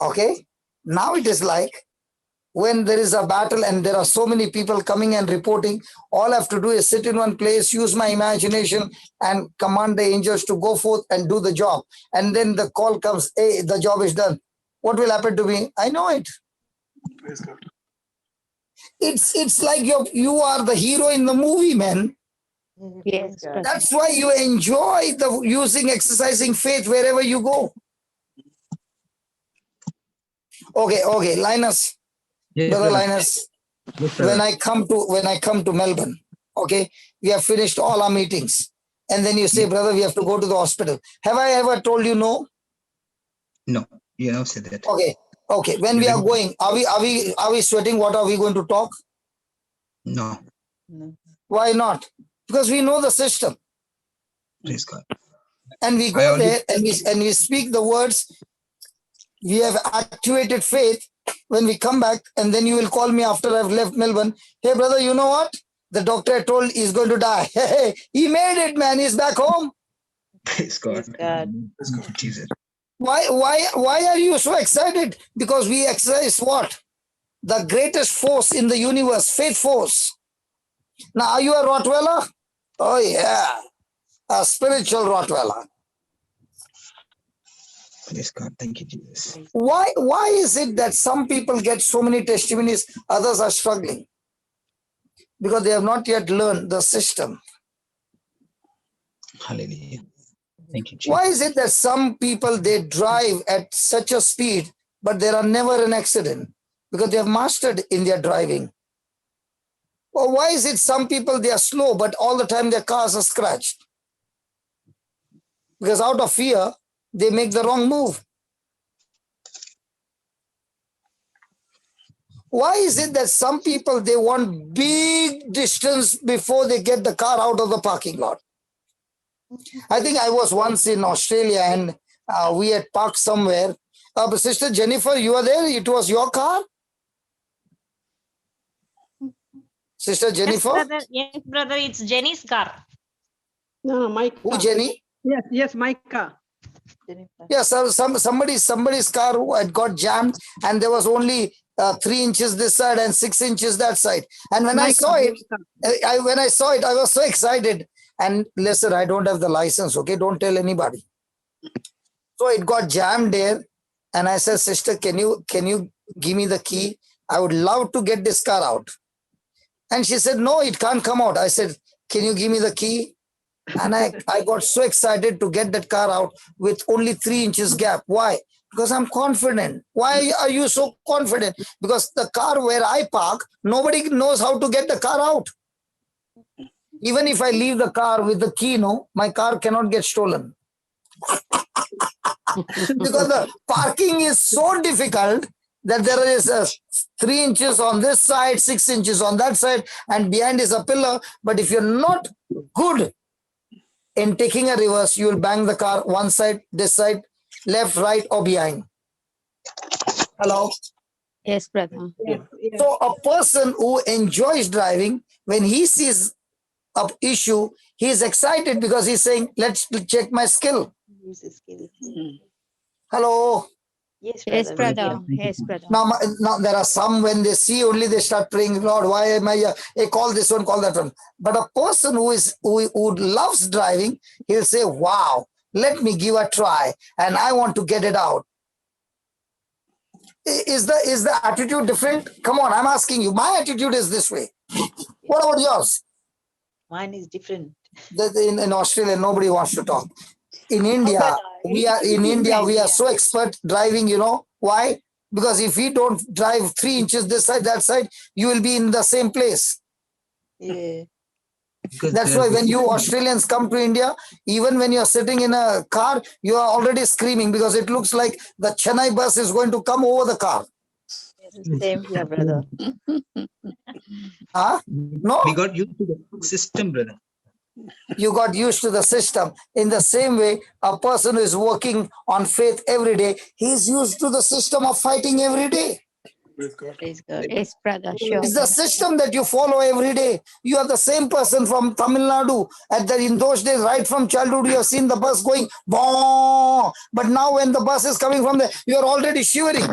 Okay? Now it is like, when there is a battle and there are so many people coming and reporting, all I have to do is sit in one place, use my imagination and command the angels to go forth and do the job. And then the call comes, hey, the job is done. What will happen to me? I know it. Praise God. It's like you are the hero in the movie, man. Yes. That's why you enjoy exercising faith wherever you go. Okay, Linus. Yes, Brother brother. Linus, Yes, brother. when I come to Melbourne, okay, we have finished all our meetings, and then you say, brother, we have to go to the hospital. Have I ever told you no? No, you never said that. Okay. When we are going, are we sweating? What are we going to talk? No. Why not? Because we know the system, Praise God. and we go there and we speak the words. We have activated faith. When we come back, and then you will call me after I've left Melbourne. Hey, brother, you know what? The doctor told he's going to die. Hey, he made it, man. He's back home. Praise God. Praise God. Jesus. Why are you so excited? Because we exercise what? The greatest force in the universe, faith force. Now, are you a Rottweiler? Oh, yeah. A spiritual Rottweiler. Praise God. Thank you, Jesus. Why is it that some people get so many testimonies, others are struggling? Because they have not yet learned the system. Hallelujah. Thank you, Jesus. Why is it that some people, they drive at such a speed, but there are never an accident? Because they have mastered in their driving. Or why is it some people, they are slow, but all the time their cars are scratched? Because out of fear, they make the wrong move. Why is it that some people, they want big distance before they get the car out of the parking lot? I think I was once in Australia and we had parked somewhere. Sister Jennifer, you were there? It was your car? Sister Jennifer? Yes, brother, it's Jenny's car. No, my car. Who, Jenny? Yes, my car. Yeah, somebody's car had got jammed and there was only 3 inches this side and 6 inches that side. And when I saw it, I was so excited. And listen, I don't have the license, okay? Don't tell anybody. So it got jammed there. And I said, sister, can you give me the key? I would love to get this car out. And she said, no, it can't come out. I said, can you give me the key? And I got so excited to get that car out with only 3 inches gap. Why? Because I'm confident. Why are you so confident? Because the car where I park, nobody knows how to get the car out. Even if I leave the car with the key, my car cannot get stolen. Because the parking is so difficult that there is 3 inches on this side, 6 inches on that side, and behind is a pillar. But if you're not good in taking a reverse, you will bang the car one side, this side, left, right, or behind. Hello? Yes, brother. Yes. So a person who enjoys driving, when he sees an issue, he is excited because he's saying, let's check my skill. Hello? Yes, Yes, brother. brother. Yes, brother. Now there are some, when they see only, they start praying, Lord, why am I here? Hey, call this one, call that one. But a person who loves driving, he'll say, wow, let me give a try and I want to get it out. Is the attitude different? Come on, I'm asking you. My attitude is this way. What about yours? Mine is different. In Australia, nobody wants to talk. In India, we are so expert driving, you know. Why? Because if we don't drive 3 inches this side, that side, you will be in the same place. Yeah. That's why when you Australians come to India, even when you're sitting in a car, you are already screaming because it looks like the Chennai bus is going to come over the car. Same here, brother. Huh? No? We got used to the system, brother. You got used to the system. In the same way, a person who is working on faith every day, he's used to the system of fighting every day. Praise God. Yes, brother. Sure. It's the system that you follow every day. You are the same person from Tamil Nadu. In those days, right from childhood, you have seen the bus going, boom. But now when the bus is coming from there, you are already shivering.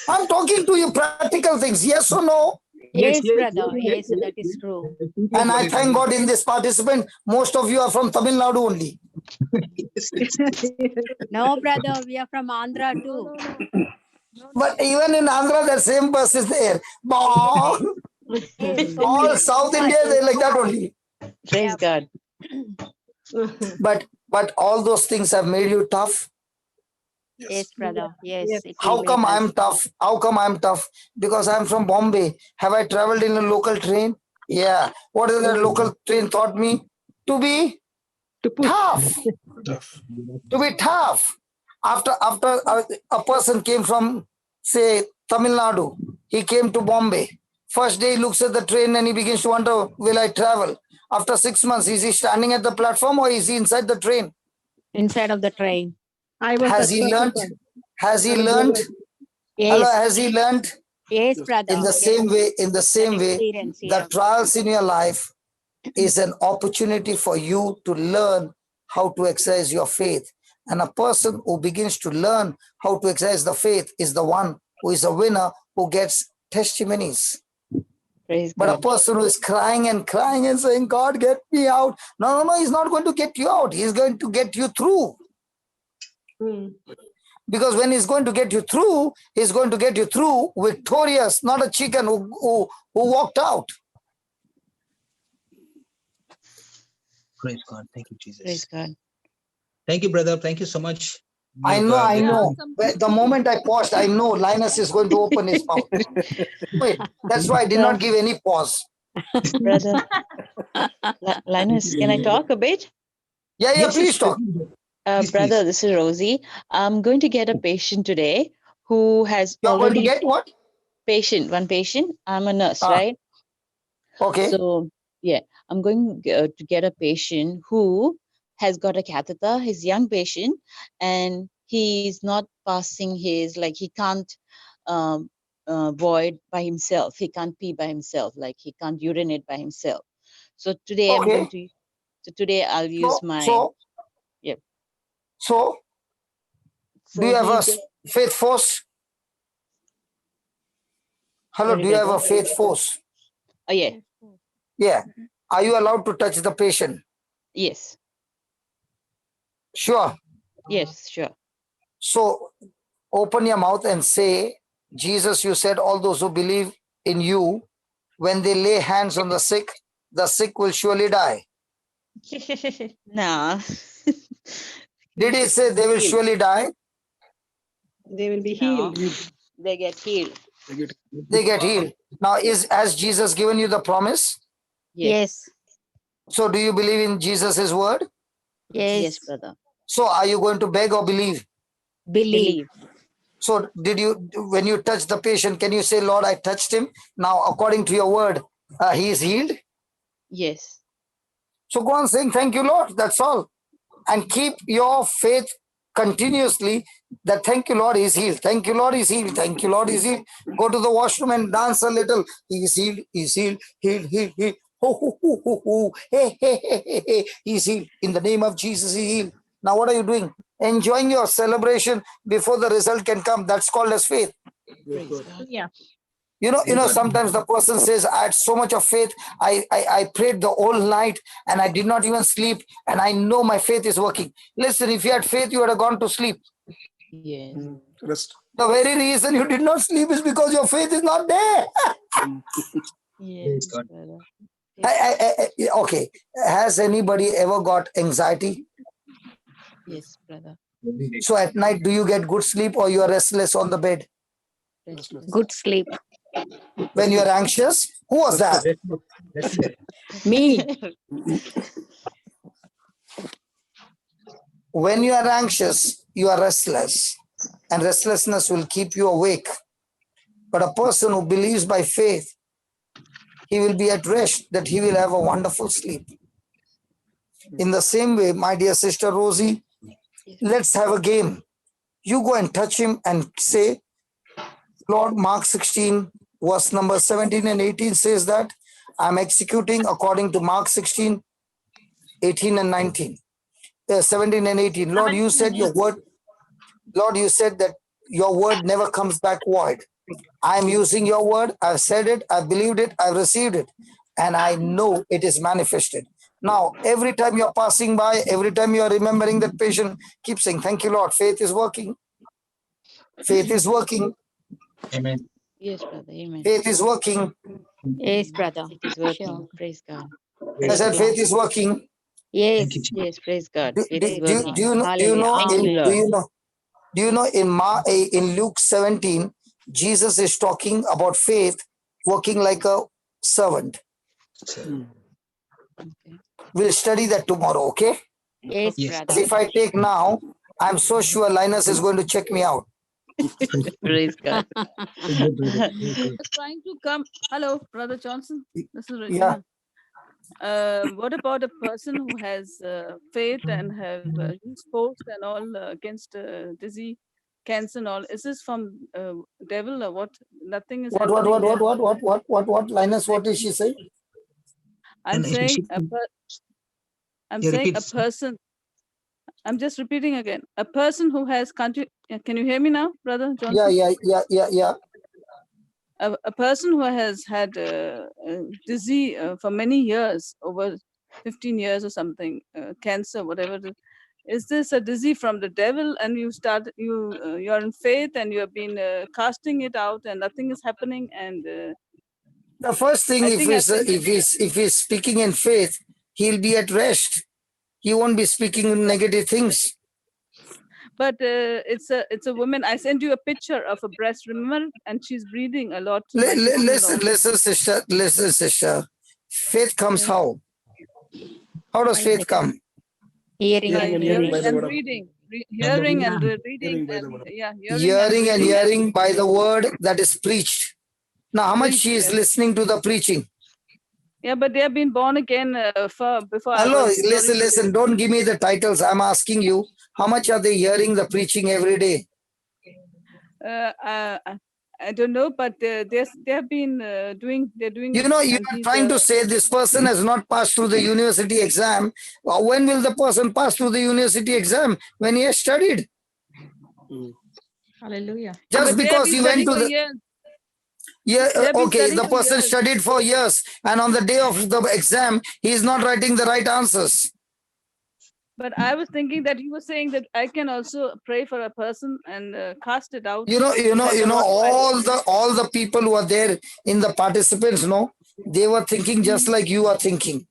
I'm talking to you practical things. Yes or no? Yes, brother. Yes, that is true. And I thank God in this participant, most of you are from Tamil Nadu only. No, brother. We are from Andhra too. But even in Andhra, the same bus is there. All South India, they're like that only. Praise God. But all those things have made you tough. Yes, brother. Yes. How come I'm tough? How come I'm tough? Because I'm from Bombay. Have I traveled in a local train? Yeah. What has that local train taught me? To be tough. To be tough. After a person came from, say, Tamil Nadu, he came to Bombay. First day he looks at the train and he begins to wonder, will I travel? After 6 months, is he standing at the platform or is he inside the train? Inside of the train. Has he learned? Has he learned? Yes. Hello, has he learned? Yes, brother. In the same way, the trials in your life is an opportunity for you to learn how to exercise your faith. And a person who begins to learn how to exercise the faith is the one who is a winner, who gets testimonies. Praise but God. a person who is crying and saying, God, get me out. No, he's not going to get you out. He's going to get you through. Because when he's going to get you through, he's going to get you through victorious, not a chicken who walked out. Praise God. Thank you, Jesus. Praise God. Thank you, brother. Thank you so much. I know. The moment I paused, I know Linus is going to open his mouth. Wait, that's why I did not give any pause. Brother, Linus, can I talk a bit? Yeah, please talk. Brother, this is Rosie. I'm going to get a patient today who has You're already... going to get what? One patient. I'm a nurse, right? Okay. So, yeah, I'm going to get a patient who has got a catheter. He's a young patient and he's not passing his, he can't void by himself. He can't pee by himself. He can't urinate by himself. So today I'm going to... So today I'll use So, do you have a faith force? Hello, do you have a faith force? Oh, yeah. Yeah. Are you allowed to touch the patient? Yes. Sure. Yes, sure. So, open your mouth and say, Jesus, you said all those who believe in you, when they lay hands on the sick will surely die. No. Did he say they will surely die? They will be healed. They get healed. They get healed. Now, has Jesus given you the promise? Yes. So, do you believe in Jesus' word? Yes, brother. So, are you going to beg or believe? Believe. So, when you touch the patient, can you say, Lord, I touched him? Now, according to your word, he is healed? Yes. So, go on saying, thank you, Lord. That's all. And keep your faith continuously that thank you, Lord, he's healed. Thank you, Lord, he's healed. Thank you, Lord, he's healed. Go to the washroom and dance a little. He's healed, he's healed, healed. Ho, ho, ho, ho, ho. Hey, hey, hey, hey, hey. He's healed. In the name of Jesus, he's healed. Now what are you doing? Enjoying your celebration before the result can come. That's called as faith. Yeah. You know, sometimes the person says, I had so much of faith. I prayed the whole night and I did not even sleep. And I know my faith is working. Listen, if you had faith, you would have gone to sleep. Yes. Rest. The very reason you did not sleep is because your faith is not there. Yes, brother. Okay. Has anybody ever got anxiety? Yes, brother. So at night, do you get good sleep or you are restless on the bed? Good sleep. When you are anxious? Who was that? Me. When you are anxious, you are restless. And restlessness will keep you awake. But a person who believes by faith, he will be at rest, that he will have a wonderful sleep. In the same way, my dear sister Rosie, let's have a game. You go and touch him and say, Lord, Mark 16, verse number 17 and 18 says that I'm executing according to Mark 16, 18 and 19. 17 and 18. Lord, you said your word. Lord, you said that your word never comes back void. I'm using your word. I've said it. I've believed it. I've received it. And I know it is manifested. Now, every time you're passing by, every time you're remembering that patient, keep saying, thank you, Lord. Faith is working. Faith is working. Amen. Yes, brother. Amen. Faith is working. Yes, brother. It is working. Sure. Praise God. I said faith is working. Yes. Yes, praise God. Do It is you working. know? Hallelujah. Thank you, Lord. Do you know in Luke 17, Jesus is talking about faith working like a servant. Okay. We'll study that tomorrow, okay? Yes, Yes. brother. If I take now, I'm so sure Linus is going to check me out. Praise God. Trying to come. Hello, Brother Johnson. This is Yeah. Regina. What about a person who has faith and have used post and all against disease, cancer and all? Is this from devil or what? Nothing is happening there. What? Linus, what did she say? I'm saying a person. I'm just repeating again. A person who has can you hear me now, Brother Johnson? Yeah. A person who has had disease for many years, over 15 years or something, cancer, whatever it is this a disease from the devil? And you're in faith and you have been casting it out and nothing is happening. And The first thing, if he's speaking in faith, he'll be at rest. He won't be speaking negative things. but it's a woman. I sent you a picture of a breast, remember, and she's breathing a lot. Listen, sister. Faith comes how? How does faith come? Hearing and reading. Hearing and reading. Hearing by the word that is preached. Now, how much she is listening to the preaching? Yeah, but they have been born again before. Hello, listen. Don't give me the titles. I'm asking you, how much are they hearing the preaching every day? I don't know, but they have been doing. They're doing. You know, you are trying to say this person has not passed through the university exam. When will the person pass through the university exam? When he has studied. Hallelujah. Just because he went to the. Okay, the person studied for years and on the day of the exam, he is not writing the right answers. But I was thinking that you were saying that I can also pray for a person and cast it out. You know, all the people who are there in the participants, they were thinking just like you are thinking.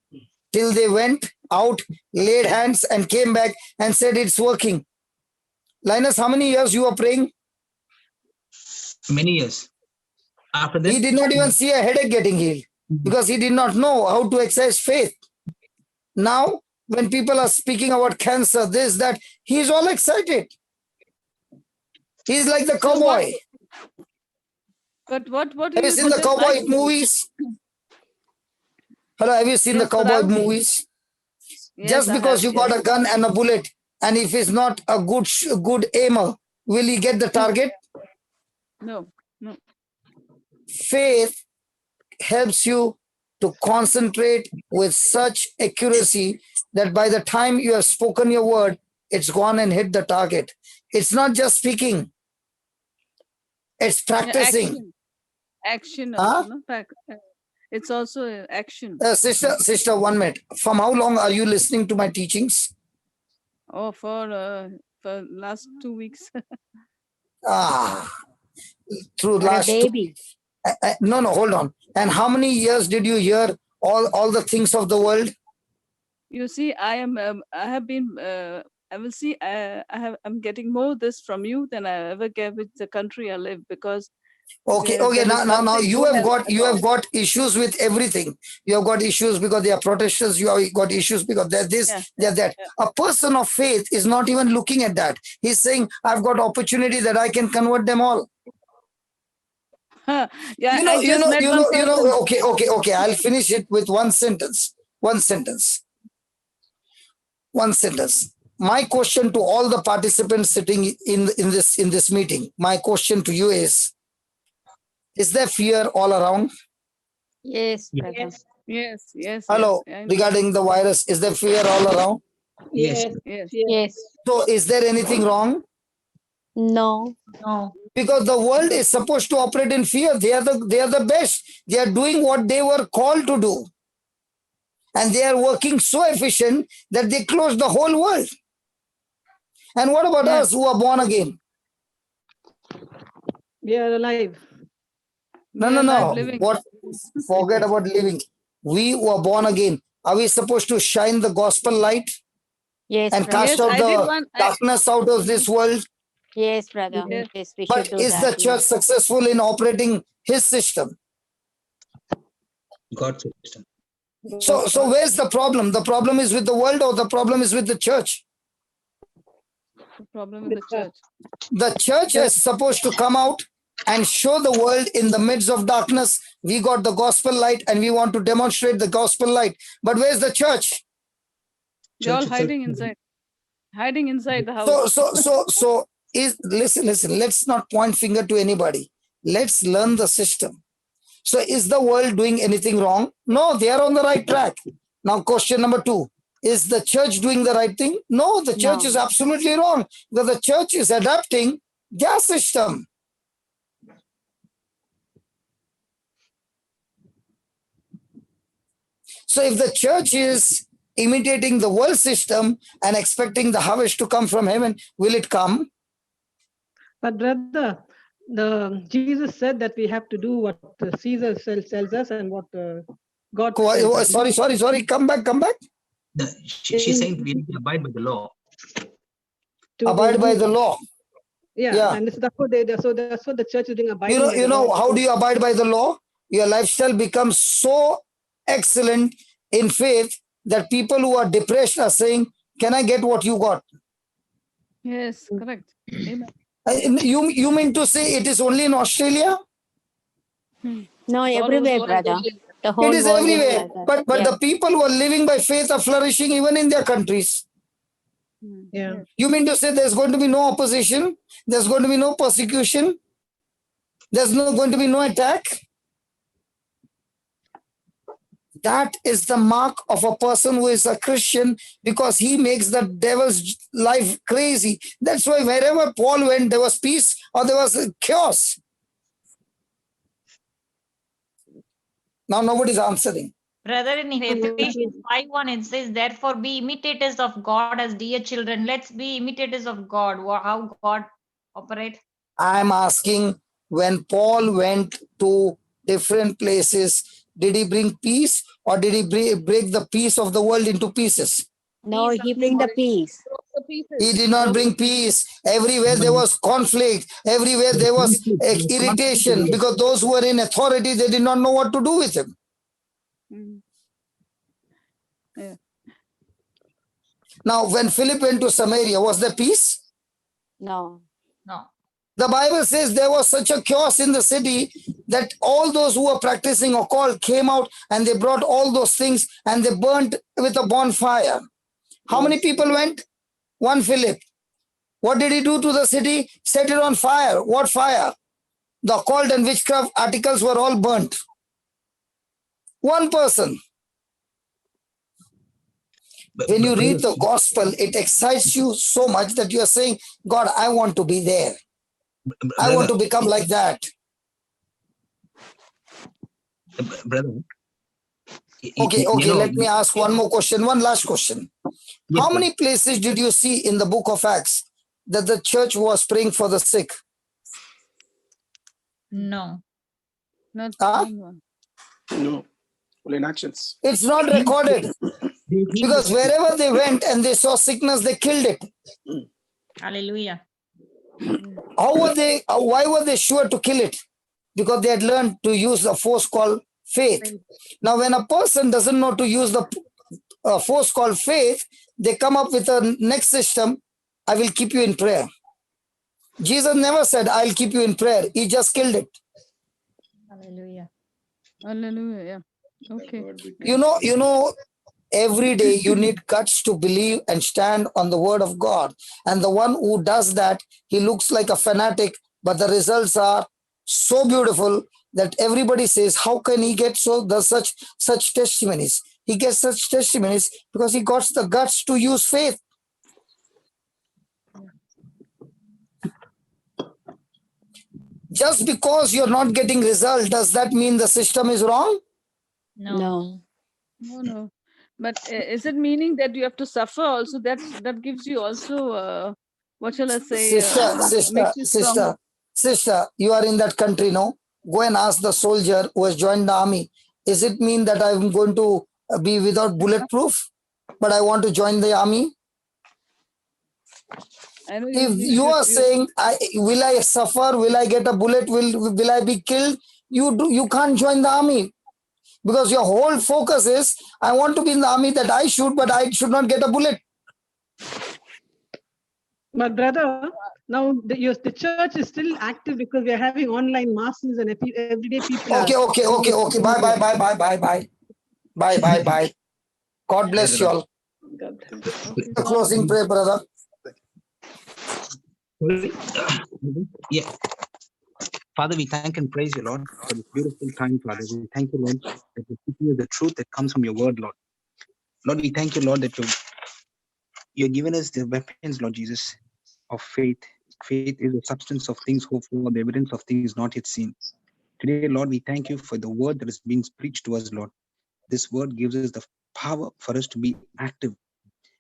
Till they went out, laid hands and came back and said it's working. Linus, how many years you were praying? Many years. After that, he did not even see a headache getting healed because he did not know how to exercise faith. Now, when people are speaking about cancer, this, that, he's all excited. He's like the cowboy. But what have you seen the cowboy movies? Hello, have you seen the cowboy movies? Yes, just because you got a gun and a bullet, and if he's not a good aimer, will he get the target? No. Faith helps you to concentrate with such accuracy that by the time you have spoken your word, it's gone and hit the target. It's not just speaking. It's practicing. Action Huh? also, no? It's also action. Sister, 1 minute. From how long are you listening to my teachings? Oh, for last 2 weeks. Through For a last baby. no, hold on. And how many years did you hear all the things of the world? You see, I have been. I will see. I'm getting more this from you than I ever get with the country I live, because. Okay. there is Now nothing you good have has got at all. issues with everything. You have got issues because they are Protestants. You have got issues because they're this, they're that. A person of faith is not even looking at that. He's saying, "I've got opportunity that I can convert them all." Yeah, I just met one person. Okay. I'll finish it with one sentence. My question to all the participants sitting in this meeting, my question to you is there fear all around? Yes, brother. Yes. Hello, regarding the virus, is there fear all around? Yes. Yes. So is there anything wrong? No. Because the world is supposed to operate in fear. They are the best. They are doing what they were called to do. And they are working so efficient that they close the whole world. And what about us who are born again? We are alive. No. What? Forget about living. We who are born again, are we supposed to shine the gospel light? Yes, And brother. cast out the darkness out of this world? Yes, brother. Yes. Yes, we But should do is that. the church successful in operating his system? God's system. So where's the problem? The problem is with the world, or the problem is with the church? The problem with the church. The church is supposed to come out and show the world in the midst of darkness. We got the gospel light and we want to demonstrate the gospel light. But where's the church? They're all hiding inside the house. So listen, let's not point finger to anybody. Let's learn the system. So is the world doing anything wrong? No, they are on the right track. Now, question number 2. Is the church doing the right thing? No, the church is absolutely wrong, because the church is adapting their system. So if the church is imitating the world system and expecting the harvest to come from heaven, will it come? But brother, Jesus said that we have to do what Caesar tells us and what God tells us. Sorry. Come back. She's saying we need to abide by the law. Abide by the law. Yeah. And that's what that's what the church is doing. Abiding by You the know law. how do you abide by the law? Your lifestyle becomes so excellent in faith that people who are depressed are saying, "Can I get what you got?" Yes, correct. Amen. You mean to say it is only in Australia? No, everywhere, brother. The whole It is world everywhere. like that. But the people who are living by faith are flourishing even in their countries. Yeah. You mean to say there's going to be no opposition? There's going to be no persecution? There's going to be no attack? That is the mark of a person who is a Christian, because he makes the devil's life crazy. That's why wherever Paul went, there was peace or there was chaos. Now nobody's answering. Brother, in Ephesians 5:1, it says, "Therefore be imitators of God as dear children." Let's be imitators of God. How God operates. I'm asking, when Paul went to different places, did he bring peace, or did he break the peace of the world into pieces? No, he bring the peace. He did not bring peace. Everywhere there was conflict. Everywhere there was irritation, because those who were in authority, they did not know what to do with him. Yeah. Now, when Philip went to Samaria, was there peace? No. The Bible says there was such a chaos in the city that all those who were practicing occult came out and they brought all those things and they burnt with a bonfire. How many people went? One Philip. What did he do to the city? Set it on fire. What fire? The occult and witchcraft articles were all burnt. One person. When you read Brother, the gospel, it excites you so much that you are saying, God, I want to be there. I want to become like that. Brother. Okay, let me ask one more question, one last question. Yes, How brother. many places did you see in the book of Acts that the church was praying for the sick? No. Not Huh? one. No, only in actions. It's not recorded because wherever they went and they saw sickness, they killed it. Hallelujah. How were they? Why were they sure to kill it? Because they had learned to use the force called faith. Now, when a person doesn't know to use the force called faith, they come up with a next system. I will keep you in prayer. Jesus never said, I'll keep you in prayer. He just killed it. Hallelujah. Hallelujah. Yeah. Okay. You know, every day you need guts to believe and stand on the word of God. And the one who does that, he looks like a fanatic, but the results are so beautiful that everybody says, how can he get such testimonies? He gets such testimonies because he got the guts to use faith. Just because you're not getting result, does that mean the system is wrong? No. No. But is it meaning that you have to suffer also? That gives you also what shall I say? Makes you strong. Sister, you are in that country, no? Go and ask the soldier who has joined the army. Is it mean that I'm going to be without bulletproof, but I want to join the army? I know If you are saying, will I suffer? Will I get a bullet? Will I be killed? You can't join the army because your whole focus is, I want to be in the army that I should, but I should not get a bullet. But brother, now the church is still active because we are having online masses and everyday people. Okay. Bye. God bless you all. The closing prayer, brother. Yeah. Father, we thank and praise you, Lord, for this beautiful time, Father. We thank you, Lord, that you're teaching us the truth that comes from your word, Lord. Lord, we thank you, Lord, that you're giving us the weapons, Lord Jesus, of faith. Faith is the substance of things hoped for, the evidence of things not yet seen. Today, Lord, we thank you for the word that is being preached to us, Lord. This word gives us the power for us to be active.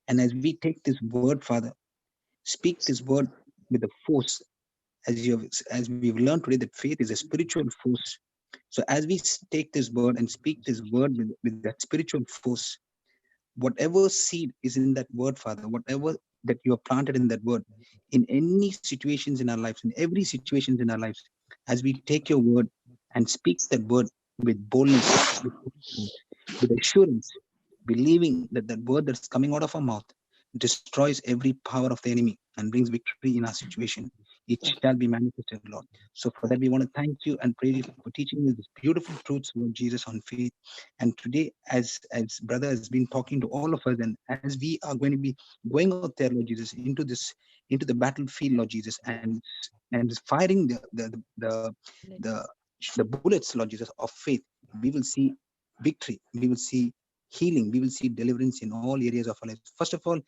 And as we take this word, Father, speak this word with the force, as we've learned today that faith is a spiritual force. So as we take this word and speak this word with that spiritual force, whatever seed is in that word, Father, whatever that you have planted in that word, in any situations in our lives, in every situations in our lives, as we take your word and speak that word with boldness, with assurance, believing that that word that's coming out of our mouth destroys every power of the enemy and brings victory in our situation, it shall be manifested, Lord. So for that, we want to thank you and praise you for teaching us these beautiful truths, Lord Jesus, on faith. And today, as brother has been talking to all of us, and as we are going to be going out there, Lord Jesus, into the battlefield, Lord Jesus, and firing the bullets, Lord Jesus, of faith, we will see victory, we will see healing, we will see deliverance in all areas of our lives. First of all,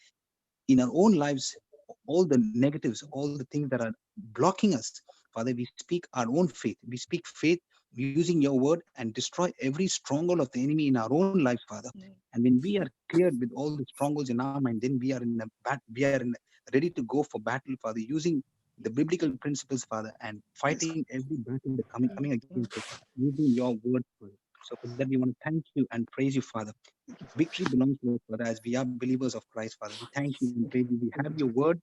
in our own lives, all the negatives, all the things that are blocking us, Father, we speak our own faith. We speak faith using your word and destroy every stronghold of the enemy in our own lives, Father. And when we are cleared with all the strongholds in our mind, then we are ready to go for battle, Father, using the biblical principles, Father, and fighting every battle that coming against us, using your word, Father. So for that, we want to thank you and praise you, Father. Victory belongs to us, Father, as we are believers of Christ, Father. We thank you and praise you. We have your word,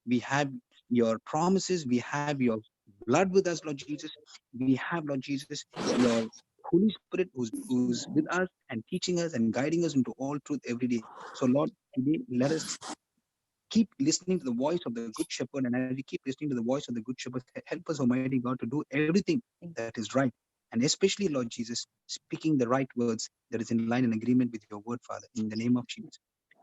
we have your promises, we have your blood with us, Lord Jesus. We have, Lord Jesus, your Holy Spirit who's with us and teaching us and guiding us into all truth every day. So, Lord, today let us keep listening to the voice of the Good Shepherd, and as we keep listening to the voice of the Good Shepherd, help us, Almighty God, to do everything that is right. And especially, Lord Jesus, speaking the right words that is in line and agreement with your word, Father, in the name of Jesus.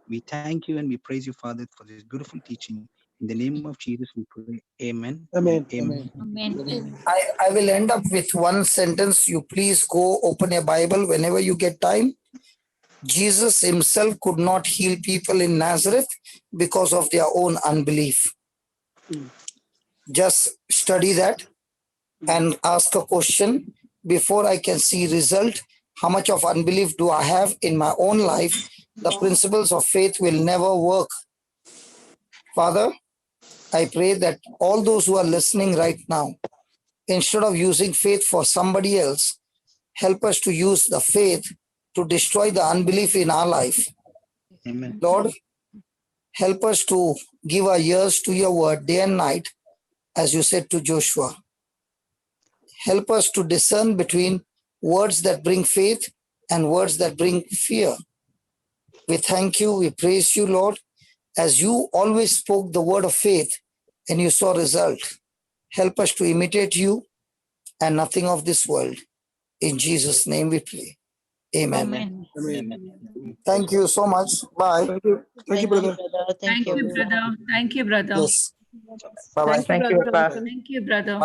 We thank you and we praise you, Father, for this beautiful teaching. In the name of Jesus, we pray. Amen. Amen. Amen. Amen. I will end up with one sentence. You please go open a Bible whenever you get time. Jesus himself could not heal people in Nazareth because of their own unbelief. Just study that and ask a question. Before I can see result, how much of unbelief do I have in my own life? The principles of faith will never work. Father, I pray that all those who are listening right now, instead of using faith for somebody else, help us to use the faith to destroy the unbelief in our life. Amen. Lord, help us to give our ears to your word day and night, as you said to Joshua. Help us to discern between words that bring faith and words that bring fear. We thank you, we praise you, Lord, as you always spoke the word of faith and you saw result. Help us to imitate you and nothing of this world. In Jesus' name we pray. Amen. Amen. Amen. Thank you so much. Bye. Thank you. Thank you, brother. Thank you. Brother. Thank you, brother. Yes. Bye-bye. Thank you, brother. Thank you, brother.